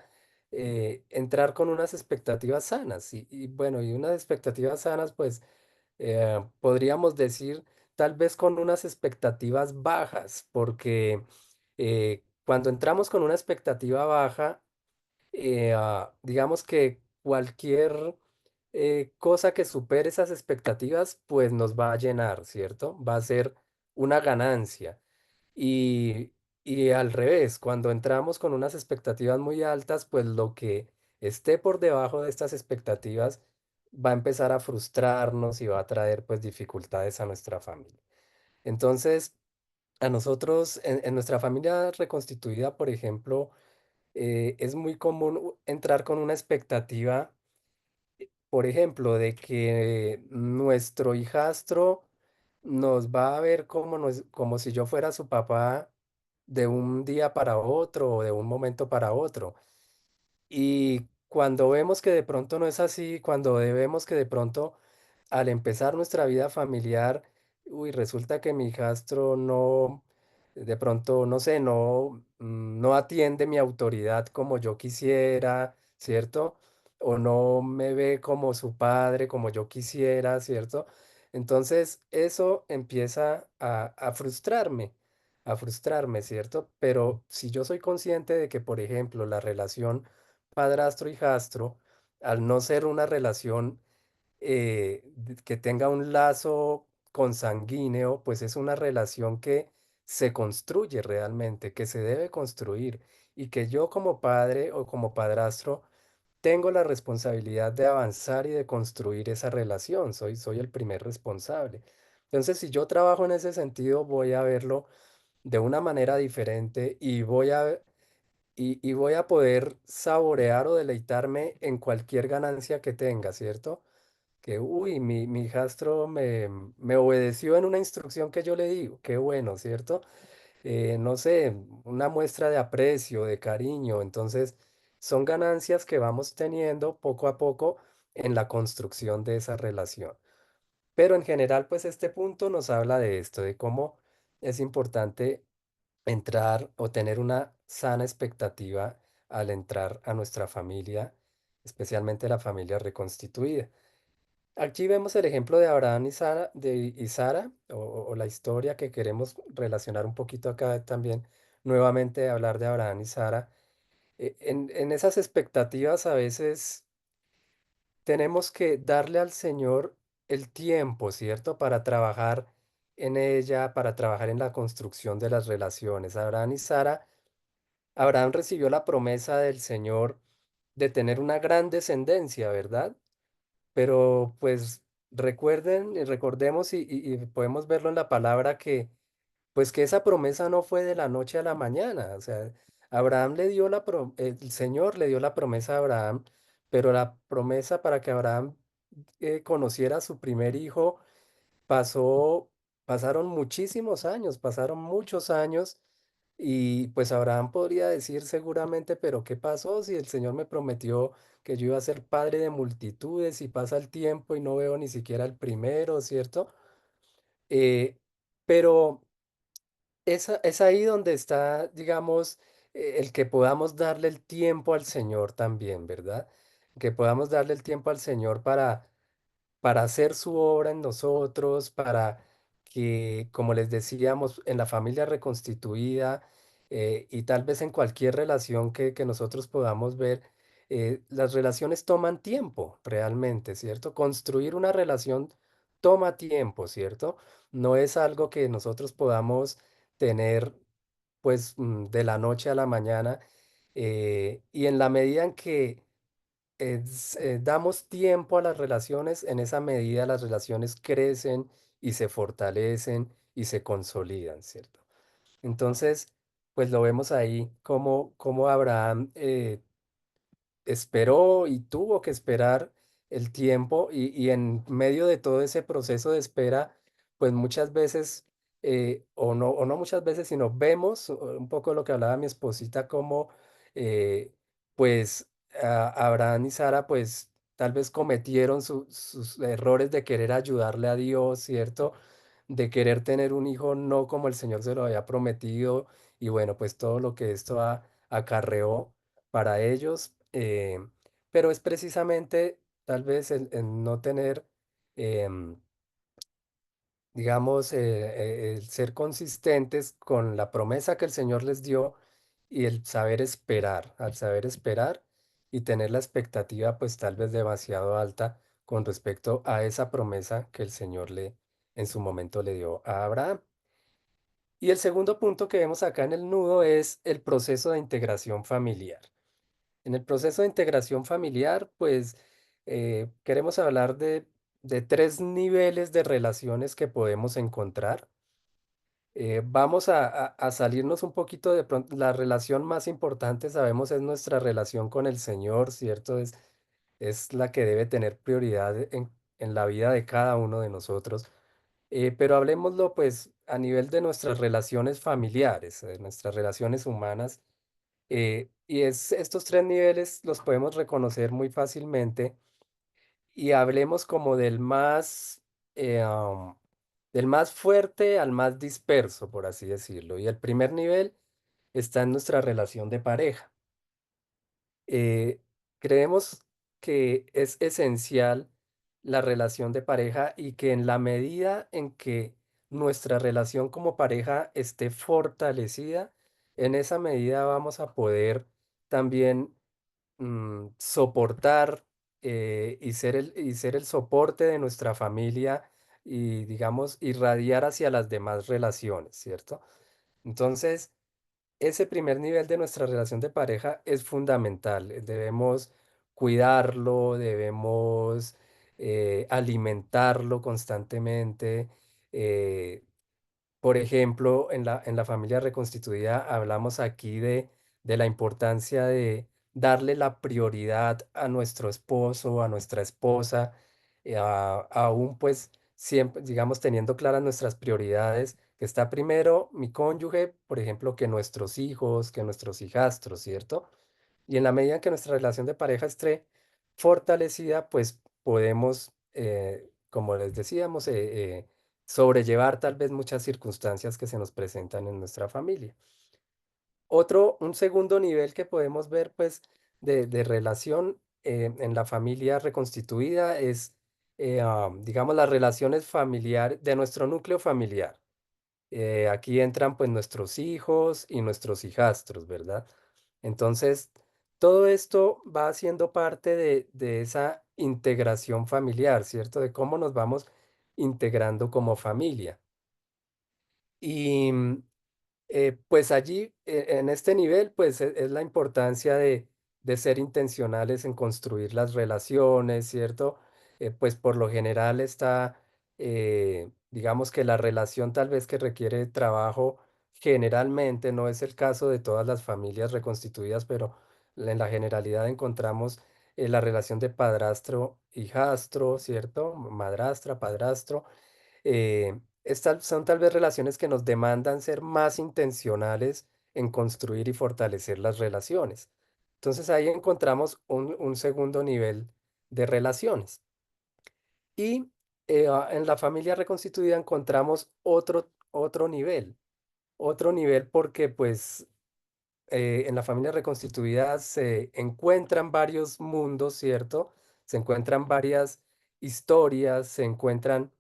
entrar con unas expectativas sanas. Y bueno, y unas expectativas sanas, pues podríamos decir tal vez con unas expectativas bajas, porque cuando entramos con una expectativa baja, digamos que cualquier cosa que supere esas expectativas, pues nos va a llenar, ¿cierto? Va a ser una ganancia. Y, y al revés, cuando entramos con unas expectativas muy altas, pues lo que esté por debajo de estas expectativas va a empezar a frustrarnos y va a traer pues dificultades a nuestra familia. Entonces, a nosotros, en nuestra familia reconstituida, por ejemplo, es muy común entrar con una expectativa, por ejemplo, de que nuestro hijastro nos va a ver como si yo fuera su papá de un día para otro o de un momento para otro. Y cuando vemos que de pronto no es así, cuando vemos que de pronto al empezar nuestra vida familiar, uy, resulta que mi hijastro no, de pronto, no sé, no atiende mi autoridad como yo quisiera, ¿cierto? O no me ve como su padre, como yo quisiera, ¿cierto? Entonces, eso empieza a frustrarme, ¿cierto? Pero si yo soy consciente de que, por ejemplo, la relación padrastro-hijastro, al no ser una relación que tenga un lazo consanguíneo, pues es una relación que se construye realmente, que se debe construir y que yo como padre o como padrastro tengo la responsabilidad de avanzar y de construir esa relación, soy el primer responsable. Entonces, si yo trabajo en ese sentido, voy a verlo de una manera diferente y voy a poder saborear o deleitarme en cualquier ganancia que tenga, ¿cierto? Que, uy, mi hijastro me obedeció en una instrucción que yo le digo, qué bueno, ¿cierto? No sé, una muestra de aprecio, de cariño, entonces son ganancias que vamos teniendo poco a poco en la construcción de esa relación. Pero en general, pues este punto nos habla de esto, de cómo es importante entrar o tener una sana expectativa al entrar a nuestra familia, especialmente la familia reconstituida. Aquí vemos el ejemplo de Abraham y Sara, o la historia que queremos relacionar un poquito acá también, nuevamente hablar de Abraham y Sara. En esas expectativas a veces tenemos que darle al Señor el tiempo, ¿cierto? Para trabajar en ella, para trabajar en la construcción de las relaciones. Abraham y Sara, Abraham recibió la promesa del Señor de tener una gran descendencia, ¿verdad? Pero pues recuerden y recordemos y podemos verlo en la palabra que pues que esa promesa no fue de la noche a la mañana. O sea, el Señor le dio la promesa a Abraham, pero la promesa para que Abraham conociera a su primer hijo pasó, pasaron muchísimos años, pasaron muchos años. Y pues Abraham podría decir seguramente, pero ¿qué pasó si el Señor me prometió que yo iba a ser padre de multitudes y pasa el tiempo y no veo ni siquiera el primero, ¿cierto? Eh, pero es ahí donde está, digamos, el que podamos darle el tiempo al Señor también, ¿verdad? Que podamos darle el tiempo al Señor para hacer su obra en nosotros, para que, como les decíamos, en la familia reconstituida, y tal vez en cualquier relación que nosotros podamos ver, las relaciones toman tiempo realmente, ¿cierto? Construir una relación toma tiempo, ¿cierto? No es algo que nosotros podamos tener pues de la noche a la mañana, y en la medida en que damos tiempo a las relaciones, en esa medida las relaciones crecen y se fortalecen y se consolidan, ¿cierto? Entonces, pues lo vemos ahí como Abraham esperó y tuvo que esperar el tiempo y en medio de todo ese proceso de espera, pues muchas veces, o no muchas veces, sino vemos un poco lo que hablaba mi esposita, como pues Abraham y Sara pues tal vez cometieron sus errores de querer ayudarle a Dios, ¿cierto? De querer tener un hijo no como el Señor se lo había prometido y bueno, pues todo lo que esto acarreó para ellos, pero es precisamente tal vez el no tener, em, digamos, el ser consistentes con la promesa que el Señor les dio y el saber esperar, al saber esperar y tener la expectativa pues tal vez demasiado alta con respecto a esa promesa que el Señor le en su momento le dio a Abraham. Y el segundo punto que vemos acá en el nudo es el proceso de integración familiar. En el proceso de integración familiar, pues queremos hablar de tres niveles de relaciones que podemos encontrar. Vamos a salirnos un poquito de pronto. La relación más importante, sabemos, es nuestra relación con el Señor, ¿cierto? Es la que debe tener prioridad en la vida de cada uno de nosotros. Pero hablemoslo pues a nivel de nuestras relaciones familiares, de nuestras relaciones humanas. Y estos tres niveles los podemos reconocer muy fácilmente y hablemos como del más fuerte al más disperso, por así decirlo. Y el primer nivel está en nuestra relación de pareja. Eh, Creemos que es esencial la relación de pareja y que en la medida en que nuestra relación como pareja esté fortalecida, en esa medida vamos a poder también soportar y ser el soporte de nuestra familia y, digamos, irradiar hacia las demás relaciones, ¿cierto? Entonces, ese primer nivel de nuestra relación de pareja es fundamental. Debemos cuidarlo, debemos alimentarlo constantemente. eh, por ejemplo, en la familia reconstituida hablamos aquí de la importancia de darle la prioridad a nuestro esposo, a nuestra esposa, aún pues siempre, digamos, teniendo claras nuestras prioridades, que está primero mi cónyuge, por ejemplo, que nuestros hijos, que nuestros hijastros, ¿cierto? Y en la medida en que nuestra relación de pareja esté fortalecida, pues podemos, como les decíamos, sobrellevar tal vez muchas circunstancias que se nos presentan en nuestra familia. Un segundo nivel que podemos ver, pues, de relación en la familia reconstituida es, digamos, las relaciones familiares de nuestro núcleo familiar. Aquí entran pues nuestros hijos y nuestros hijastros, ¿verdad? Entonces, todo esto va haciendo parte de esa integración familiar, ¿cierto? De cómo nos vamos integrando como familia. Y pues allí, en este nivel, pues es la importancia de ser intencionales en construir las relaciones, ¿cierto? Pues por lo general está, digamos que la relación tal vez que requiere trabajo, generalmente, no es el caso de todas las familias reconstituidas, pero en la generalidad encontramos la relación de padrastro-hijastro, ¿cierto? Madrastra, padrastro. Son tal vez relaciones que nos demandan ser más intencionales en construir y fortalecer las relaciones. Entonces ahí encontramos un segundo nivel de relaciones. Y en la familia reconstituida encontramos otro nivel porque pues en la familia reconstituida se encuentran varios mundos, ¿cierto? Se encuentran varias historias, se encuentran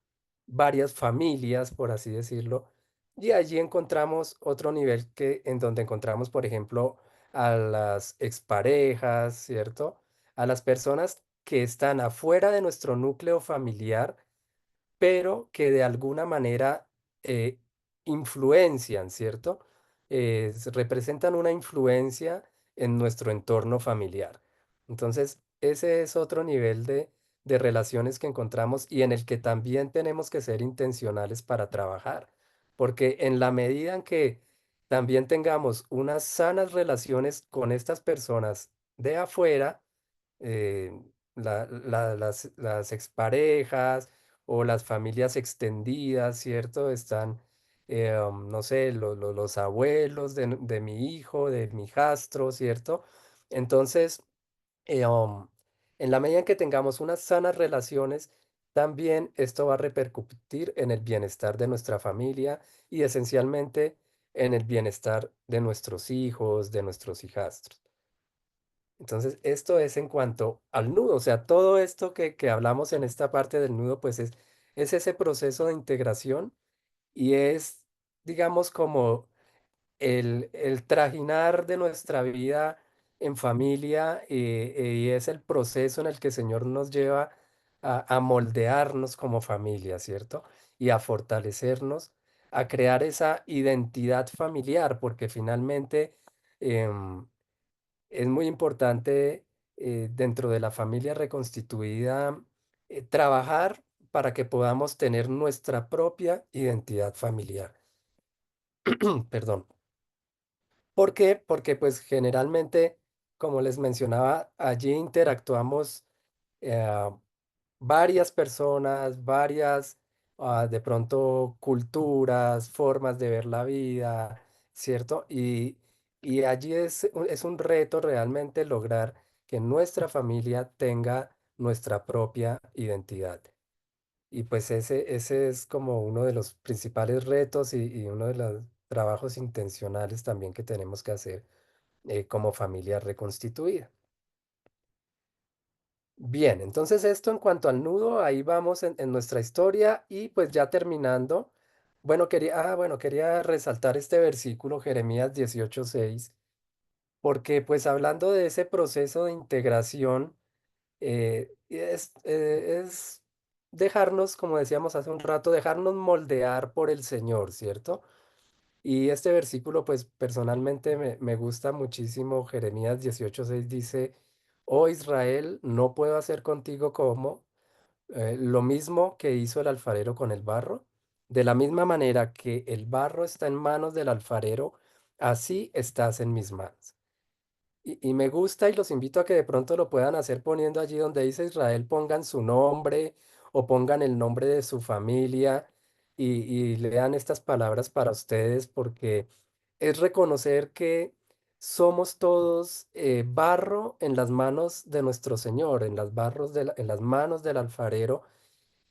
varias familias, por así decirlo. Y allí encontramos otro nivel en donde encontramos, por ejemplo, a las exparejas, ¿cierto? A las personas que están afuera de nuestro núcleo familiar, pero que de alguna manera eh, influencian, ¿cierto? Representan una influencia en nuestro entorno familiar. Entonces, ese es otro nivel de relaciones que encontramos y en el que también tenemos que ser intencionales para trabajar, porque en la medida en que también tengamos unas sanas relaciones con estas personas de afuera, eh, las exparejas o las familias extendidas, ¿cierto? Están, no sé, los abuelos de mi hijo, de mi hijastro, ¿cierto? Entonces, eh, um, en la medida en que tengamos unas sanas relaciones, también esto va a repercutir en el bienestar de nuestra familia y esencialmente en el bienestar de nuestros hijos, de nuestros hijastros. Entonces, esto es en cuanto al nudo, o sea, todo esto que hablamos en esta parte del nudo, pues es ese proceso de integración y es, digamos, como el trajinar de nuestra vida en familia y es el proceso en el que el Señor nos lleva a moldearnos como familia, ¿cierto? Y a fortalecernos, a crear esa identidad familiar, porque finalmente... em, es muy importante dentro de la familia reconstituida trabajar para que podamos tener nuestra propia identidad familiar. Perdón. ¿Por qué? Porque pues generalmente, como les mencionaba, allí interactuamos eh, varias personas, varias de pronto culturas, formas de ver la vida, ¿cierto? Y allí es un reto realmente lograr que nuestra familia tenga nuestra propia identidad. Y pues ese es como uno de los principales retos y uno de los trabajos intencionales también que tenemos que hacer como familia reconstituida. Bien, entonces esto en cuanto al nudo, ahí vamos en nuestra historia y pues ya terminando, bueno, quería resaltar este versículo, Jeremías 18:6, porque pues hablando de ese proceso de integración, es dejarnos, como decíamos hace un rato, dejarnos moldear por el Señor, ¿cierto? Y este versículo, pues personalmente me gusta muchísimo. Jeremías 18:6 dice, oh Israel, no puedo hacer contigo como lo mismo que hizo el alfarero con el barro. De la misma manera que el barro está en manos del alfarero, así estás en mis manos. Y me gusta y los invito a que de pronto lo puedan hacer poniendo allí donde dice Israel, pongan su nombre o pongan el nombre de su familia y lean estas palabras para ustedes porque es reconocer que somos todos barro en las manos de nuestro Señor, en las manos del alfarero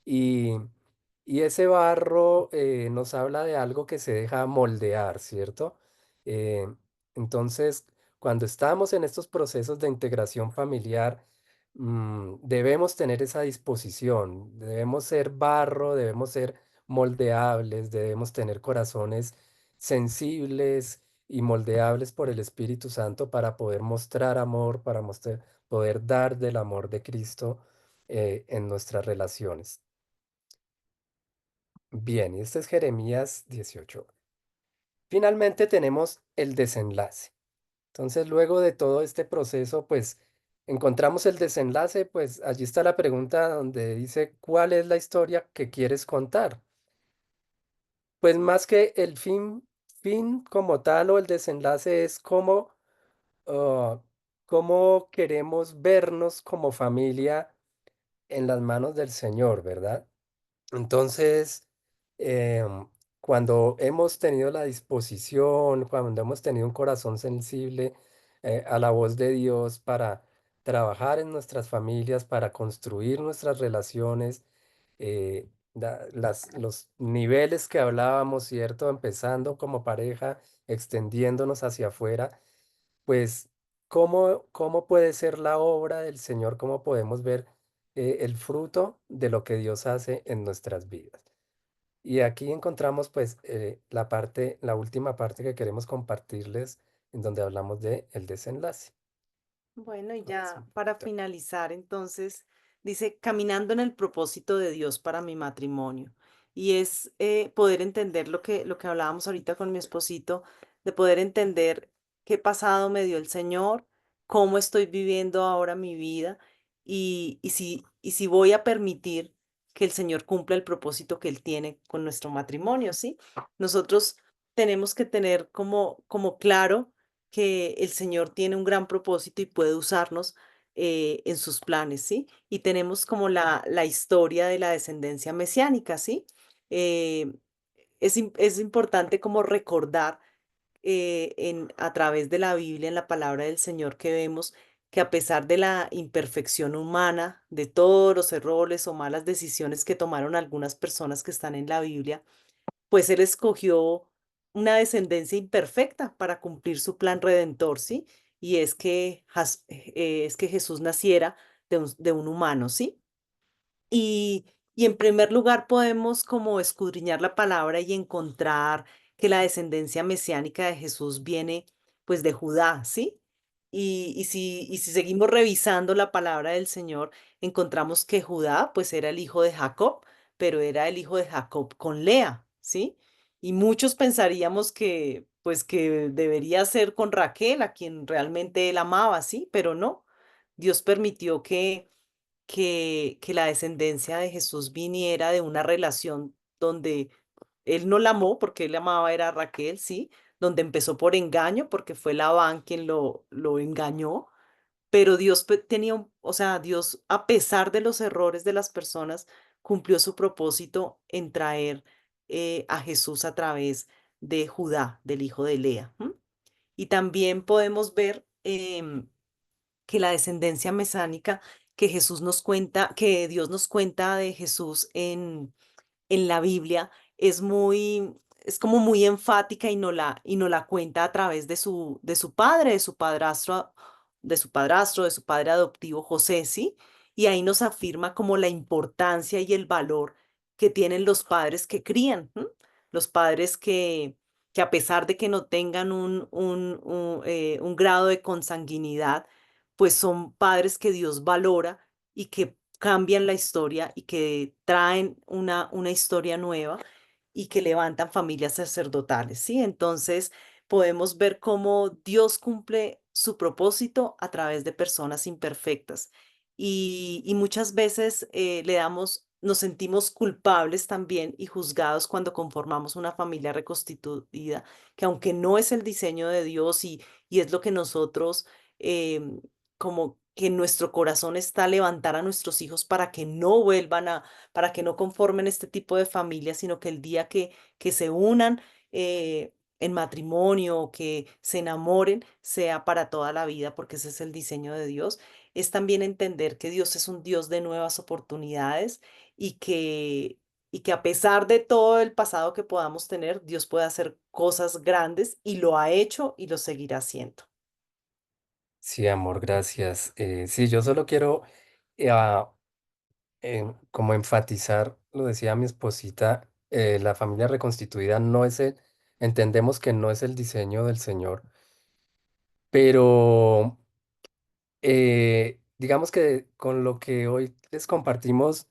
y, y ese barro nos habla de algo que se deja moldear, ¿cierto? Eh, entonces, cuando estamos en estos procesos de integración familiar, debemos tener esa disposición, debemos ser barro, debemos ser moldeables, debemos tener corazones sensibles y moldeables por el Espíritu Santo para poder mostrar amor, para poder dar del amor de Cristo en nuestras relaciones. Bien, y este es Jeremías 18. Finalmente tenemos el desenlace. Entonces, luego de todo este proceso, pues encontramos el desenlace, pues allí está la pregunta donde dice, ¿cuál es la historia que quieres contar? Pues más que el fin como tal o el desenlace es ah, cómo queremos vernos como familia en las manos del Señor, ¿verdad? Entonces, cuando hemos tenido la disposición, cuando hemos tenido un corazón sensible a la voz de Dios para trabajar en nuestras familias, para construir nuestras relaciones, los niveles que hablábamos, ¿cierto? Empezando como pareja, extendiéndonos hacia afuera, pues, ¿cómo puede ser la obra del Señor? ¿Cómo podemos ver el fruto de lo que Dios hace en nuestras vidas? Y aquí encontramos pues la última parte que queremos compartirles, en donde hablamos de el desenlace. Bueno, y Vamos un ya para poquito. finalizar, entonces, dice, caminando en el propósito de Dios para mi matrimonio. Y es poder entender lo que hablábamos ahorita con mi esposito, de poder entender qué pasado me dio el Señor, cómo estoy viviendo ahora mi vida y si voy a permitir que el Señor cumpla el propósito que Él tiene con nuestro matrimonio, ¿sí? Nosotros tenemos que tener como claro que el Señor tiene un gran propósito y puede usarnos en sus planes, ¿sí? Y tenemos como la historia de la descendencia mesiánica, ¿sí? Eh, es importante como recordar a través de la Biblia, en la palabra del Señor, que vemos que a pesar de la imperfección humana, de todos los errores o malas decisiones que tomaron algunas personas que están en la Biblia, pues él escogió una descendencia imperfecta para cumplir su plan redentor, ¿sí? Y es que Jesús naciera de un humano, ¿sí? Y en primer lugar podemos como escudriñar la palabra y encontrar que la descendencia mesiánica de Jesús viene pues de Judá, ¿sí? Y si seguimos revisando la palabra del Señor, encontramos que Judá pues era el hijo de Jacob, pero era el hijo de Jacob con Lea, ¿sí? Y muchos pensaríamos que pues que debería ser con Raquel, a quien realmente él amaba, ¿sí? Pero no, Dios permitió que la descendencia de Jesús viniera de una relación donde él no la amó porque él amaba era a Raquel, sí, donde empezó por engaño porque fue Labán quien lo engañó, pero Dios tenía, o sea, Dios a pesar de los errores de las personas, cumplió su propósito en traer a Jesús a través de Judá, del hijo de Lea. ¿M? Y también podemos ver que la descendencia mesánica que Jesús nos cuenta, que Dios nos cuenta de Jesús en la Biblia es como muy enfática y no la cuenta a través de su padre, de su padre adoptivo José, ¿sí? Y ahí nos afirma como la importancia y el valor que tienen los padres que crían, ¿m? Los padres que a pesar de que no tengan un grado de consanguinidad, pues son padres que Dios valora y que cambian la historia y que traen una historia nueva y que levantan familias sacerdotales, ¿sí? Entonces podemos ver cómo Dios cumple su propósito a través de personas imperfectas y muchas veces nos sentimos culpables también y juzgados cuando conformamos una familia reconstituida, que aunque no es el diseño de Dios y es lo que nosotros em, como que en nuestro corazón está levantar a nuestros hijos para que no para que no conformen este tipo de familias, sino que el día que se unan en matrimonio o que se enamoren sea para toda la vida, porque ese es el diseño de Dios. Es también entender que Dios es un Dios de nuevas oportunidades y y que a pesar de todo el pasado que podamos tener, Dios puede hacer cosas grandes y lo ha hecho y lo seguirá haciendo. Sí, amor, gracias. Sí, yo solo quiero eh, ah, como enfatizar, lo decía mi esposita, la familia reconstituida no es entendemos que no es el diseño del Señor, pero digamos que con lo que hoy les compartimos,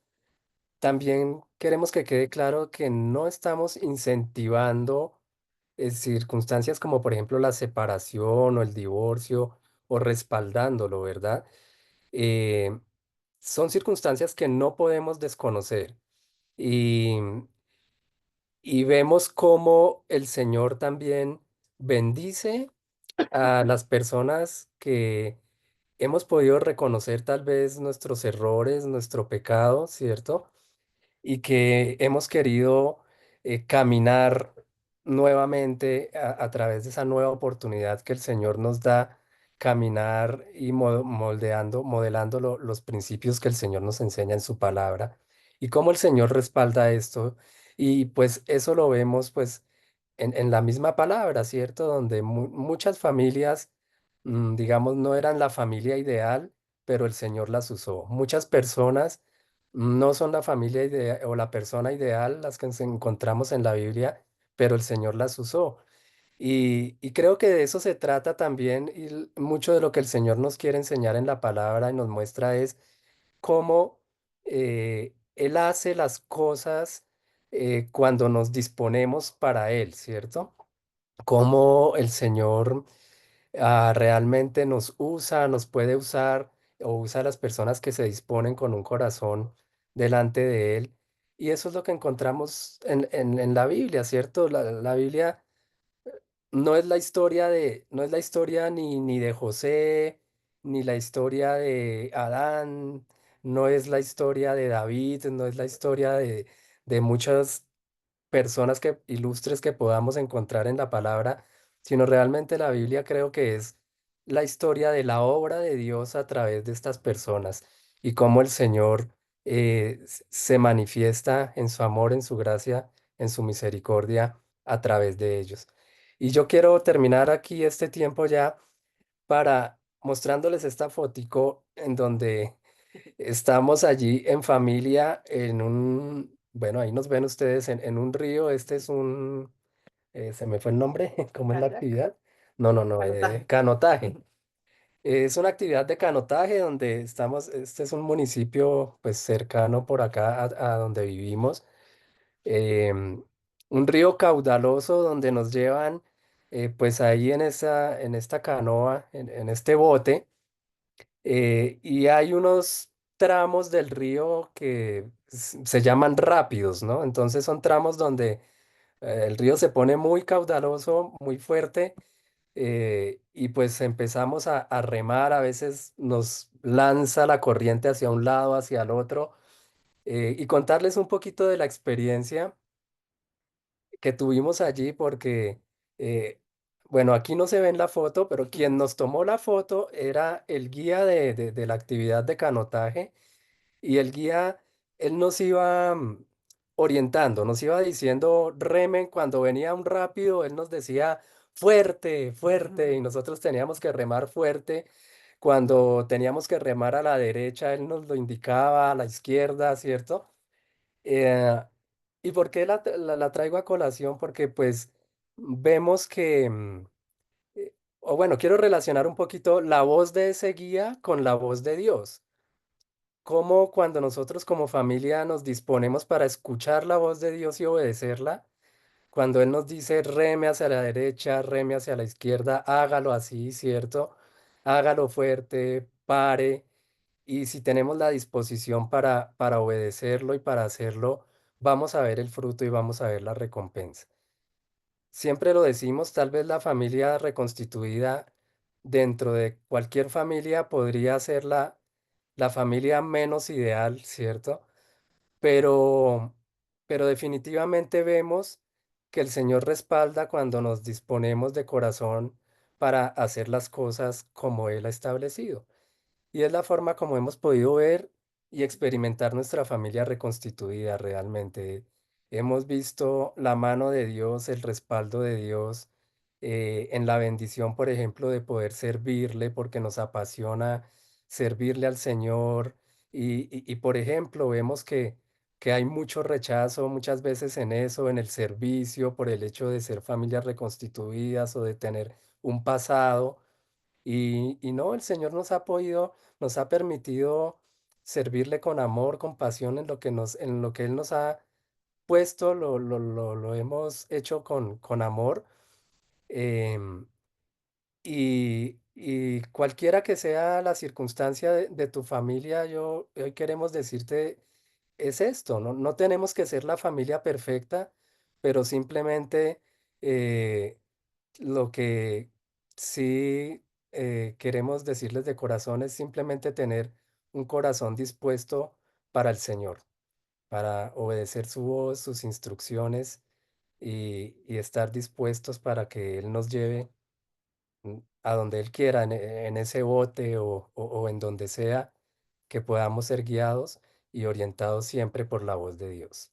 también queremos que quede claro que no estamos incentivando circunstancias como por ejemplo la separación o el divorcio o respaldándolo, ¿verdad? Eh, Son circunstancias que no podemos desconocer y, y vemos cómo el Señor también bendice a las personas que hemos podido reconocer tal vez nuestros errores, nuestro pecado, ¿cierto? Y que hemos querido caminar nuevamente a través de esa nueva oportunidad que el Señor nos da, caminar y modelando los principios que el Señor nos enseña en su palabra y cómo el Señor respalda esto. Y pues eso lo vemos pues en la misma palabra, ¿cierto? Donde muchas familias, digamos, no eran la familia ideal, pero el Señor las usó. Muchas personas No son la familia ideal o la persona ideal las que nos encontramos en la Biblia, pero el Señor las usó. Y creo que de eso se trata también y mucho de lo que el Señor nos quiere enseñar en la palabra y nos muestra es cómo Él hace las cosas cuando nos disponemos para Él, ¿cierto? Cómo el Señor realmente nos usa, nos puede usar o usa a las personas que se disponen con un corazón delante de Él. Y eso es lo que encontramos en la Biblia, ¿cierto? La Biblia no es la historia no es la historia ni de José, ni la historia de Adán, no es la historia de David, no es la historia de muchas personas ilustres que podamos encontrar en la palabra, sino realmente la Biblia creo que es la historia de la obra de Dios a través de estas personas y cómo el Señor se manifiesta en su amor, en su gracia, en su misericordia a través de ellos. Y yo quiero terminar aquí este tiempo ya para mostrándoles esta fotico en donde estamos allí en familia en bueno, ahí nos ven ustedes en un río. Este es se me fue el nombre, ¿cómo es la Kayak, actividad? No, no, no, canotaje. canotaje. Es una actividad de canotaje donde este es un municipio pues cercano por acá a donde vivimos. em, un río caudaloso donde nos llevan pues ahí en esta canoa, en este bote y hay unos tramos del río que se llaman rápidos, ¿no? Entonces son tramos donde el río se pone muy caudaloso, muy fuerte, y pues empezamos a remar, a veces nos lanza la corriente hacia un lado, hacia el otro, y contarles un poquito de la experiencia que tuvimos allí porque, eh, bueno, aquí no se ve en la foto, pero quien nos tomó la foto era el guía de la actividad de canotaje y el guía, él nos iba orientando, nos iba diciendo remen, cuando venía un rápido, él nos decía fuerte, fuerte, y nosotros teníamos que remar fuerte. Cuando teníamos que remar a la derecha, él nos lo indicaba, a la izquierda, ¿cierto? Eh, ¿Y por qué la traigo a colación? Porque pues vemos que, o bueno, quiero relacionar un poquito la voz de ese guía con la voz de Dios. Cómo cuando nosotros como familia nos disponemos para escuchar la voz de Dios y obedecerla, cuando Él nos dice reme hacia la derecha, reme hacia la izquierda, hágalo así, ¿cierto? Hágalo fuerte, pare. Y si tenemos la disposición para obedecerlo y para hacerlo, vamos a ver el fruto y vamos a ver la recompensa. Siempre lo decimos, tal vez la familia reconstituida dentro de cualquier familia podría ser la familia menos ideal, ¿cierto? Pero, pero definitivamente vemos que el Señor respalda cuando nos disponemos de corazón para hacer las cosas como Él ha establecido. Y es la forma como hemos podido ver y experimentar nuestra familia reconstituida realmente. Hemos visto la mano de Dios, el respaldo de Dios en la bendición, por ejemplo, de poder servirle porque nos apasiona servirle al Señor. Por ejemplo, vemos que hay mucho rechazo muchas veces en eso, en el servicio, por el hecho de ser familias reconstituidas o de tener un pasado. Y no, el Señor nos ha permitido servirle con amor, con pasión en lo que en lo que Él nos ha puesto, lo hemos hecho con amor. em, y cualquiera que sea la circunstancia de tu familia, hoy queremos decirte, es esto, ¿no? No tenemos que ser la familia perfecta, pero simplemente eh, lo que sí queremos decirles de corazón es simplemente tener un corazón dispuesto para el Señor, para obedecer su voz, sus instrucciones y estar dispuestos para que Él nos lleve a donde Él quiera, en ese bote o en donde sea, que podamos ser guiados y orientados siempre por la voz de Dios.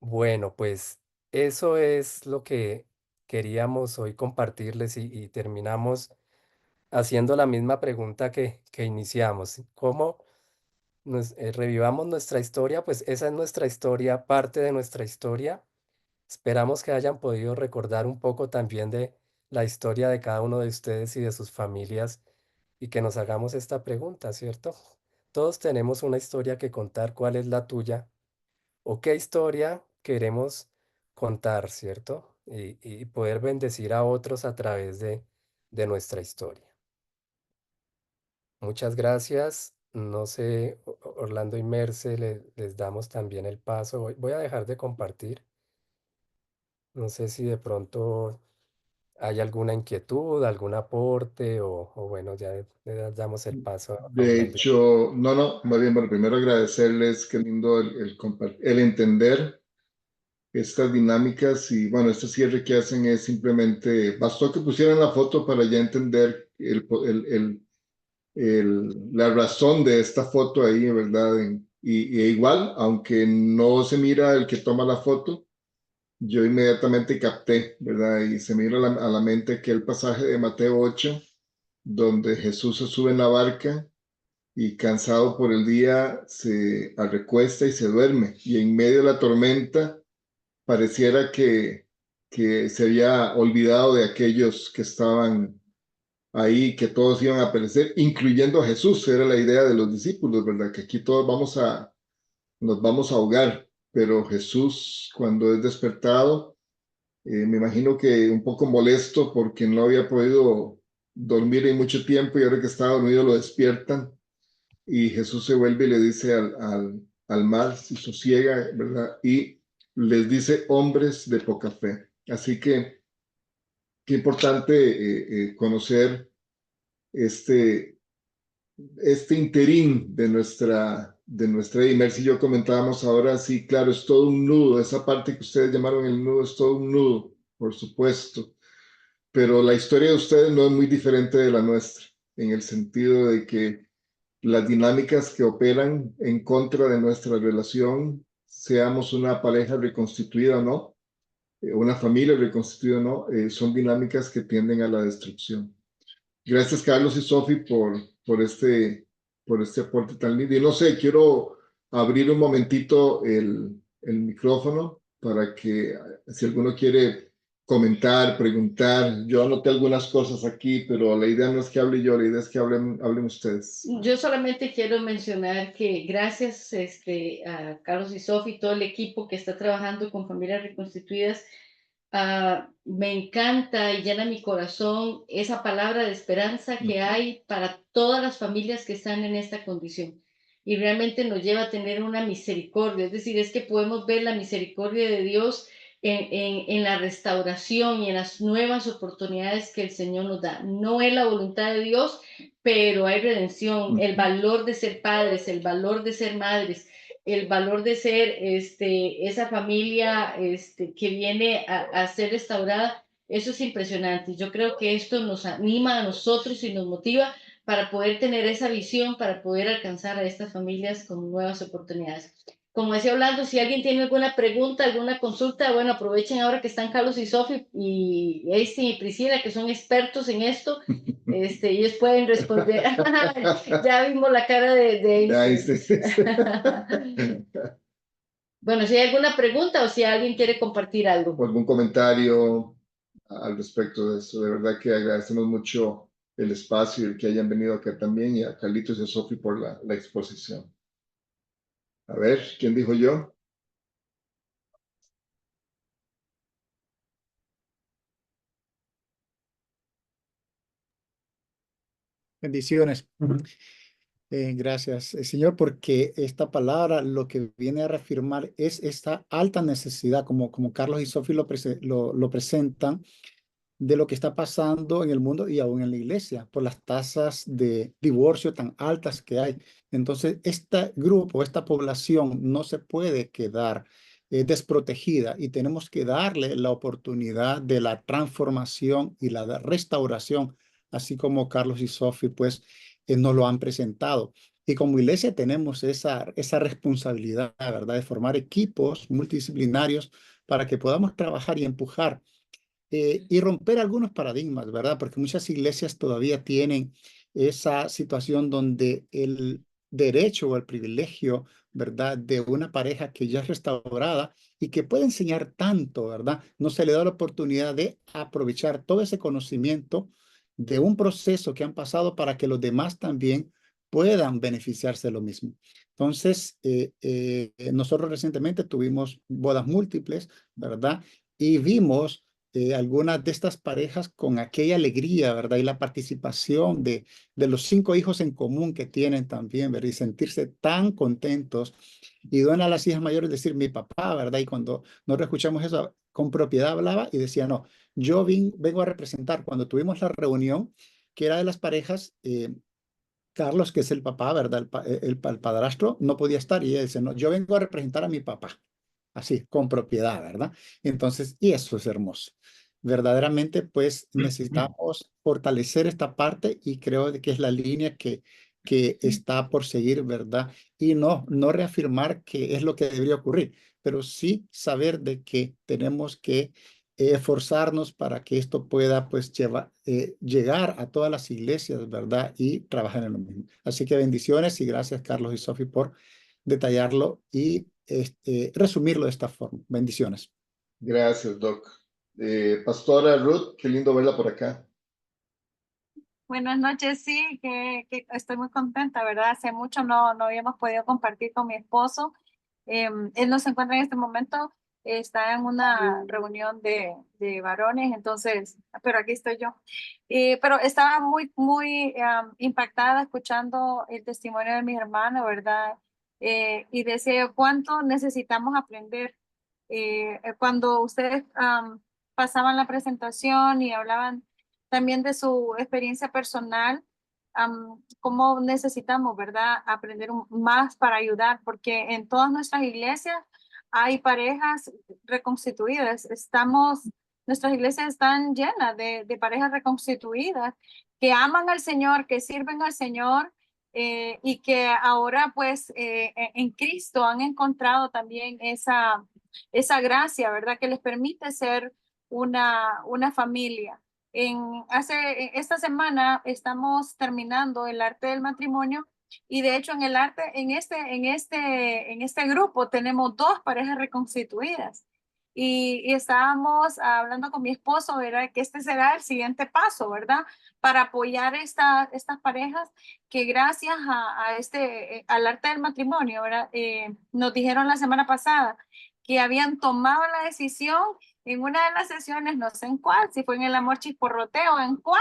Bueno, pues eso es lo que queríamos hoy compartirles y terminamos haciendo la misma pregunta que iniciamos. revivamos nuestra historia, pues esa es nuestra historia, parte de nuestra historia. Esperamos que hayan podido recordar un poco también de la historia de cada uno de ustedes y de sus familias y que nos hagamos esta pregunta, ¿cierto? Todos tenemos una historia que contar, ¿cuál es la tuya? ¿O qué historia queremos contar, ¿cierto? Y poder bendecir a otros a través de nuestra historia. Muchas gracias. No sé, Orlando y Merce, les damos también el paso. Voy a dejar de compartir. No sé si de pronto hay alguna inquietud, algún aporte o bueno, ya le damos el paso a De Orlando. hecho, no, más bien, bueno, primero agradecerles, qué lindo el entender estas dinámicas y bueno, este cierre que hacen es simplemente, bastó que pusieran la foto para ya entender la razón de esta foto ahí, ¿verdad? Y igual, aunque no se mira el que toma la foto, yo inmediatamente capté, ¿verdad? Y se me vino a la mente aquel pasaje de Mateo 8, donde Jesús se sube en la barca y cansado por el día se recuesta y se duerme. Y en medio de la tormenta pareciera que se había olvidado de aquellos que estaban ahí, que todos iban a perecer, incluyendo a Jesús. Era la idea de los discípulos, ¿verdad? Que aquí todos nos vamos a ahogar. Pero Jesús, cuando es despertado, me imagino que un poco molesto porque no había podido dormir en mucho tiempo y ahora que estaba dormido lo despiertan y Jesús se vuelve y le dice al mar, si sosiega, ¿verdad? Y les dice, hombres de poca fe. Así que qué importante conocer este, este interín de nuestra y Mercy y yo comentábamos ahora, sí, claro, es todo un nudo, esa parte que ustedes llamaron el nudo es todo un nudo, por supuesto, pero la historia de ustedes no es muy diferente de la nuestra, en el sentido de que las dinámicas que operan en contra de nuestra relación, seamos una pareja reconstituida o no, una familia reconstituida o no, son dinámicas que tienden a la destrucción. Gracias, Carlos y Sofi, por este aporte tan lindo. Y no sé, quiero abrir un momentito el micrófono para que si alguno quiere comentar, preguntar. Yo anoté algunas cosas aquí, pero la idea no es que hable yo, la idea es que hablen ustedes. Yo solamente quiero mencionar que gracias a Carlos y Sofi, todo el equipo que está trabajando con familias reconstituidas, me encanta y llena mi corazón esa palabra de esperanza que hay para todas las familias que están en esta condición. Y realmente nos lleva a tener una misericordia, es decir, es que podemos ver la misericordia de Dios en la restauración y en las nuevas oportunidades que el Señor nos da. No es la voluntad de Dios, pero hay redención, el valor de ser padres, el valor de ser madres, el valor de ser esa familia que viene a ser restaurada. Eso es impresionante. Yo creo que esto nos anima a nosotros y nos motiva para poder tener esa visión, para poder alcanzar a estas familias con nuevas oportunidades. Como decía Orlando, si alguien tiene alguna pregunta, alguna consulta, bueno, aprovechen ahora que están Carlos y Sofi y y Priscila, que son expertos en esto. Ellos pueden responder. Ya vimos la cara Bueno, si hay alguna pregunta o si alguien quiere compartir algo. ¿Algún comentario al respecto de eso? De verdad que agradecemos mucho el espacio y el que hayan venido acá también y a Carlitos y a Sofi por la exposición. A ver, ¿quién dijo yo? Bendiciones. Gracias, Señor, porque esta palabra lo que viene a reafirmar es esta alta necesidad, como Carlos y Sofi lo presentan, de lo que está pasando en el mundo y aún en la iglesia, por las tasas de divorcio tan altas que hay. Entonces, este grupo, esta población no se puede quedar desprotegida y tenemos que darle la oportunidad de la transformación y la restauración, así como Carlos y Sofi pues nos lo han presentado. Y como iglesia tenemos esa responsabilidad, ¿verdad?, de formar equipos multidisciplinarios para que podamos trabajar y empujar y romper algunos paradigmas, ¿verdad? Porque muchas iglesias todavía tienen esa situación donde derecho o el privilegio, ¿verdad?, de una pareja que ya es restaurada y que puede enseñar tanto, ¿verdad? No se le da la oportunidad de aprovechar todo ese conocimiento de un proceso que han pasado para que los demás también puedan beneficiarse de lo mismo. Entonces, nosotros recientemente tuvimos bodas múltiples, ¿verdad? Y vimos algunas de estas parejas con aquella alegría, ¿verdad? Y la participación de los 5 hijos en común que tienen también, ¿verdad? Y sentirse tan contentos. Y una de las hijas mayores decir, mi papá, ¿verdad? Y cuando nosotros escuchamos eso, con propiedad hablaba y decía, no, yo vengo a representar, cuando tuvimos la reunión, que era de las parejas, Carlos, que es el papá, ¿verdad? El padrastro, no podía estar y ella dice, no, yo vengo a representar a mi papá, así, con propiedad, ¿verdad? Entonces, y eso es hermoso. Verdaderamente, pues necesitamos fortalecer esta parte y creo de que es la línea que está por seguir, ¿verdad? Y no reafirmar que es lo que debería ocurrir, pero sí saber de que tenemos que esforzarnos para que esto pueda pues llegar a todas las iglesias, ¿verdad? Y trabajar en lo mismo. Así que bendiciones y gracias Carlos y Sofi por detallarlo y resumirlo de esta forma. Bendiciones. Gracias, Doc. Pastora Ruth, qué lindo verla por acá. Buenas noches, sí, que estoy muy contenta, ¿verdad? Hace mucho no habíamos podido compartir con mi esposo. Él no se encuentra en este momento, está en una reunión de varones, entonces, pero aquí estoy yo. Pero estaba muy impactada escuchando el testimonio de mis hermanos, ¿verdad? Y decía cuánto necesitamos aprender. Cuando ustedes pasaban la presentación y hablaban también de su experiencia personal, cómo necesitamos, ¿verdad?, aprender más para ayudar, porque en todas nuestras iglesias hay parejas reconstituidas. Nuestras iglesias están llenas de parejas reconstituidas que aman al Señor, que sirven al Señor, y que ahora pues en Cristo han encontrado también esa gracia, ¿verdad?, que les permite ser una familia. Esta semana estamos terminando el arte del matrimonio y de hecho en este grupo tenemos 2 parejas reconstituidas y estábamos hablando con mi esposo, ¿verdad?, que este será el siguiente paso, ¿verdad?, para apoyar estas parejas que gracias al arte del matrimonio, ¿verdad? Nos dijeron la semana pasada que habían tomado la decisión en una de las sesiones, no sé en cuál, si fue en el amor chisporroteo, en cuál,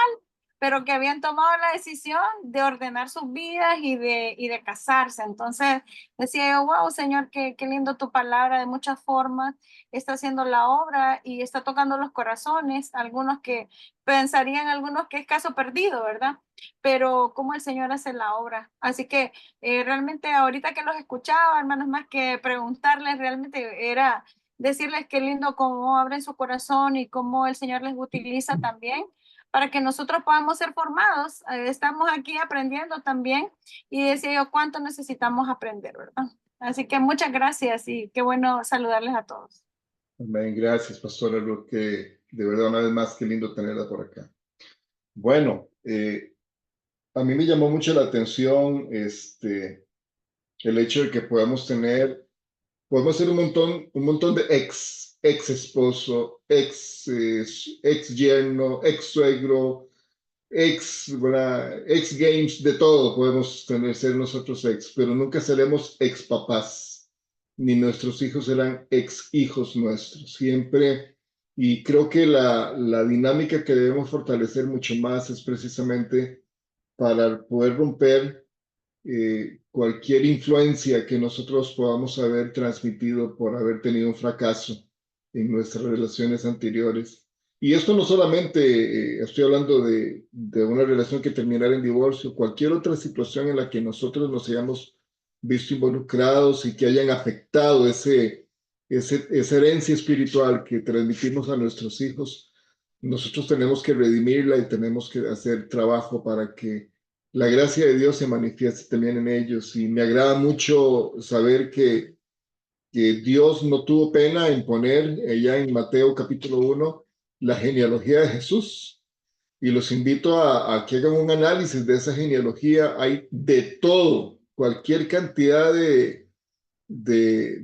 pero que habían tomado la decisión de ordenar sus vidas y de casarse. Entonces decía yo, wow, Señor, qué lindo tu palabra, de muchas formas está haciendo la obra y está tocando los corazones, algunos que pensarían, algunos que es caso perdido, ¿verdad? Pero cómo el Señor hace la obra. Así que realmente ahorita que los escuchaba, hermanos, más que preguntarles, realmente era decirles qué lindo cómo abren su corazón y cómo el Señor les utiliza también para que nosotros podamos ser formados. Estamos aquí aprendiendo también y decía yo cuánto necesitamos aprender, ¿verdad? Así que muchas gracias y qué bueno saludarles a todos. Amén. Gracias, Pastora Ruth, que de verdad una vez más, qué lindo tenerla por acá. Bueno, a mí me llamó mucho la atención el hecho de que podemos ser un montón de ex esposo, ex yerno, ex suegro, ex games, de todo podemos ser nosotros ex, pero nunca seremos ex papás, ni nuestros hijos serán ex hijos nuestros, siempre. Y creo que la dinámica que debemos fortalecer mucho más es precisamente para poder romper cualquier influencia que nosotros podamos haber transmitido por haber tenido un fracaso en nuestras relaciones anteriores. Y esto no solamente estoy hablando de una relación que terminara en divorcio, cualquier otra situación en la que nosotros nos hayamos visto involucrados y que hayan afectado esa herencia espiritual que transmitimos a nuestros hijos, nosotros tenemos que redimirla y tenemos que hacer trabajo para que la gracia de Dios se manifieste también en ellos. Y me agrada mucho saber que Dios no tuvo pena en poner allá en Mateo capítulo 1 la genealogía de Jesús. Y los invito a que hagan un análisis de esa genealogía. Hay de todo cualquier cantidad de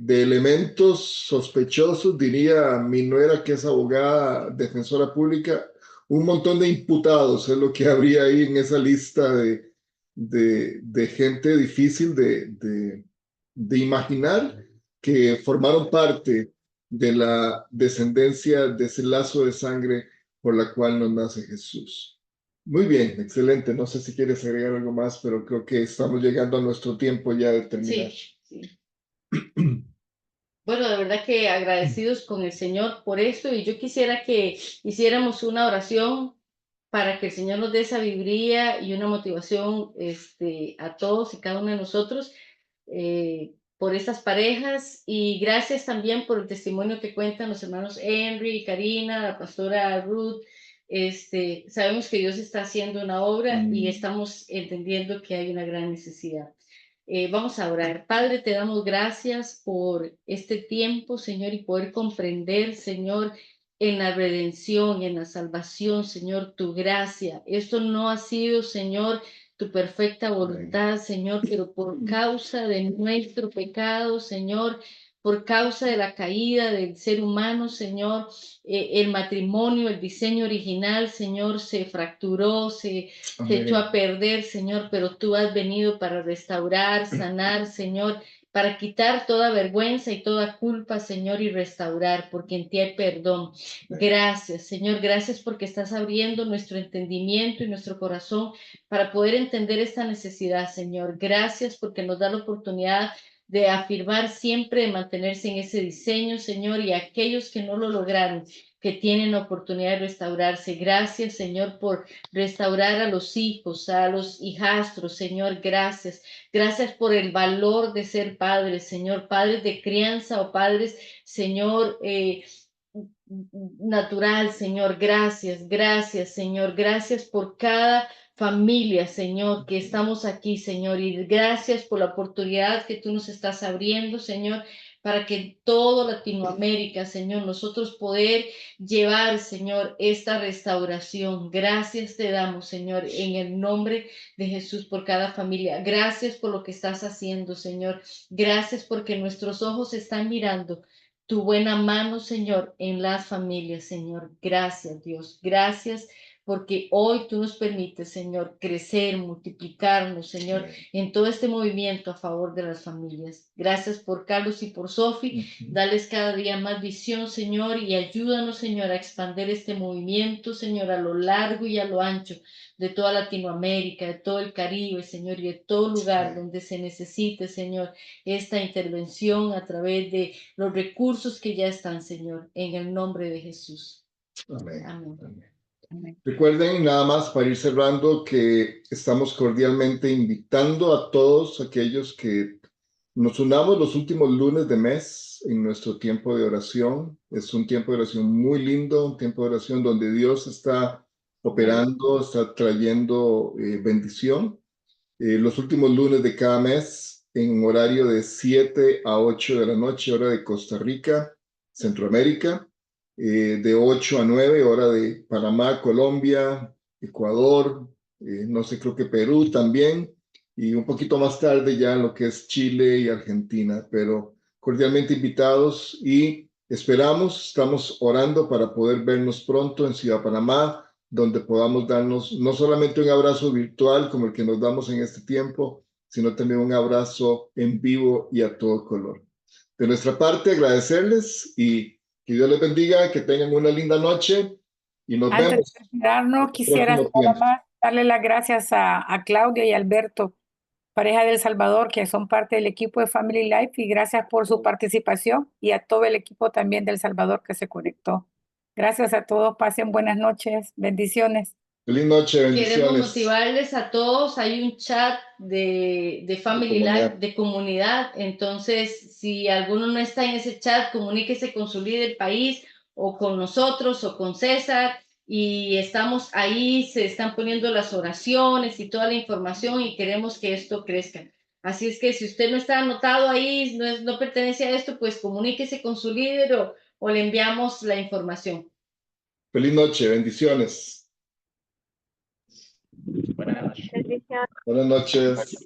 elementos sospechosos, diría mi nuera que es abogada, defensora pública, un montón de imputados es lo que habría ahí en esa lista de gente difícil de imaginar que formaron parte de la descendencia de ese lazo de sangre por la cual nos nace Jesús. Muy bien, excelente. No sé si quieres agregar algo más, pero creo que estamos llegando a nuestro tiempo ya de terminar. Sí, sí. Bueno, de verdad que agradecidos con el Señor por esto, y yo quisiera que hiciéramos una oración para que el Señor nos dé sabiduría y una motivación a todos y cada uno de nosotros por estas parejas, y gracias también por el testimonio que cuentan los hermanos Henry y Karina, la pastora Ruth. Sabemos que Dios está haciendo una obra y estamos entendiendo que hay una gran necesidad. Vamos a orar. Padre, te damos gracias por este tiempo, Señor, y poder comprender, Señor, en la redención, en la salvación, Señor, tu gracia. Esto no ha sido, Señor, tu perfecta voluntad, Señor, pero por causa de nuestro pecado, Señor, por causa de la caída del ser humano, Señor, el matrimonio, el diseño original, Señor, se fracturó, se echó a perder, Señor, pero tú has venido para restaurar, sanar, Señor, para quitar toda vergüenza y toda culpa, Señor, y restaurar, porque en ti hay perdón. Gracias, Señor, gracias porque estás abriendo nuestro entendimiento y nuestro corazón para poder entender esta necesidad, Señor. Gracias porque nos da la oportunidad de afirmar siempre, de mantenerse en ese diseño, Señor, y aquellos que no lo lograron, que tienen la oportunidad de restaurarse. Gracias, Señor, por restaurar a los hijos, a los hijastros, Señor, gracias. Gracias por el valor de ser padres, Señor, padres de crianza o padres, Señor, natural, Señor. Gracias, gracias, Señor. Gracias por cada familia, Señor, que estamos aquí, Señor, y gracias por la oportunidad que tú nos estás abriendo, Señor, para que en toda Latinoamérica, Señor, nosotros poder llevar, Señor, esta restauración. Gracias te damos, Señor, en el nombre de Jesús, por cada familia. Gracias por lo que estás haciendo, Señor. Gracias porque nuestros ojos están mirando tu buena mano, Señor, en las familias, Señor. Gracias, Dios. Gracias porque hoy tú nos permites, Señor, crecer, multiplicarnos, Señor, en todo este movimiento a favor de las familias. Gracias por Carlos y por Sofi. Dales cada día más visión, Señor, y ayúdanos, Señor, a expandir este movimiento, Señor, a lo largo y a lo ancho de toda Latinoamérica, de todo el Caribe, Señor, y de todo lugar donde se necesite, Señor, esta intervención a través de los recursos que ya están, Señor, en el nombre de Jesús. Amén. Amén. Amén. Recuerden, nada más para ir cerrando, que estamos cordialmente invitando a todos aquellos que nos unamos los últimos lunes de mes en nuestro tiempo de oración. Es un tiempo de oración muy lindo, un tiempo de oración donde Dios está operando, está trayendo bendición. Los últimos lunes de cada mes, en horario de 7 a 8 de la noche, hora de Costa Rica, Centroamérica, de 8 a 9, hora de Panamá, Colombia, Ecuador, no sé, creo que Perú también, y un poquito más tarde ya en lo que es Chile y Argentina, pero cordialmente invitados y estamos orando para poder vernos pronto en Ciudad Panamá, donde podamos darnos no solamente un abrazo virtual como el que nos damos en este tiempo, sino también un abrazo en vivo y a todo color. De nuestra parte, agradecerles y que Dios les bendiga, que tengan una linda noche y nos Antes vemos. de retirarnos, quisiera nada más darle las gracias a Claudia y Alberto, pareja del Salvador, que son parte del equipo de Family Life, y gracias por su participación, y a todo el equipo también del Salvador que se conectó. Gracias a todos, pasen buenas noches, bendiciones. Feliz noche, Queremos bendiciones. motivarles a todos. Hay un chat de Family Life, de comunidad. Entonces, si alguno no está en ese chat, comuníquese con su líder país o con nosotros o con César. Y estamos ahí, se están poniendo las oraciones y toda la información y queremos que esto crezca. Así es que si usted no está anotado ahí, no pertenece a esto, pues comuníquese con su líder o le enviamos la información. Feliz noche, bendiciones. Bendiciones. Buenas noches.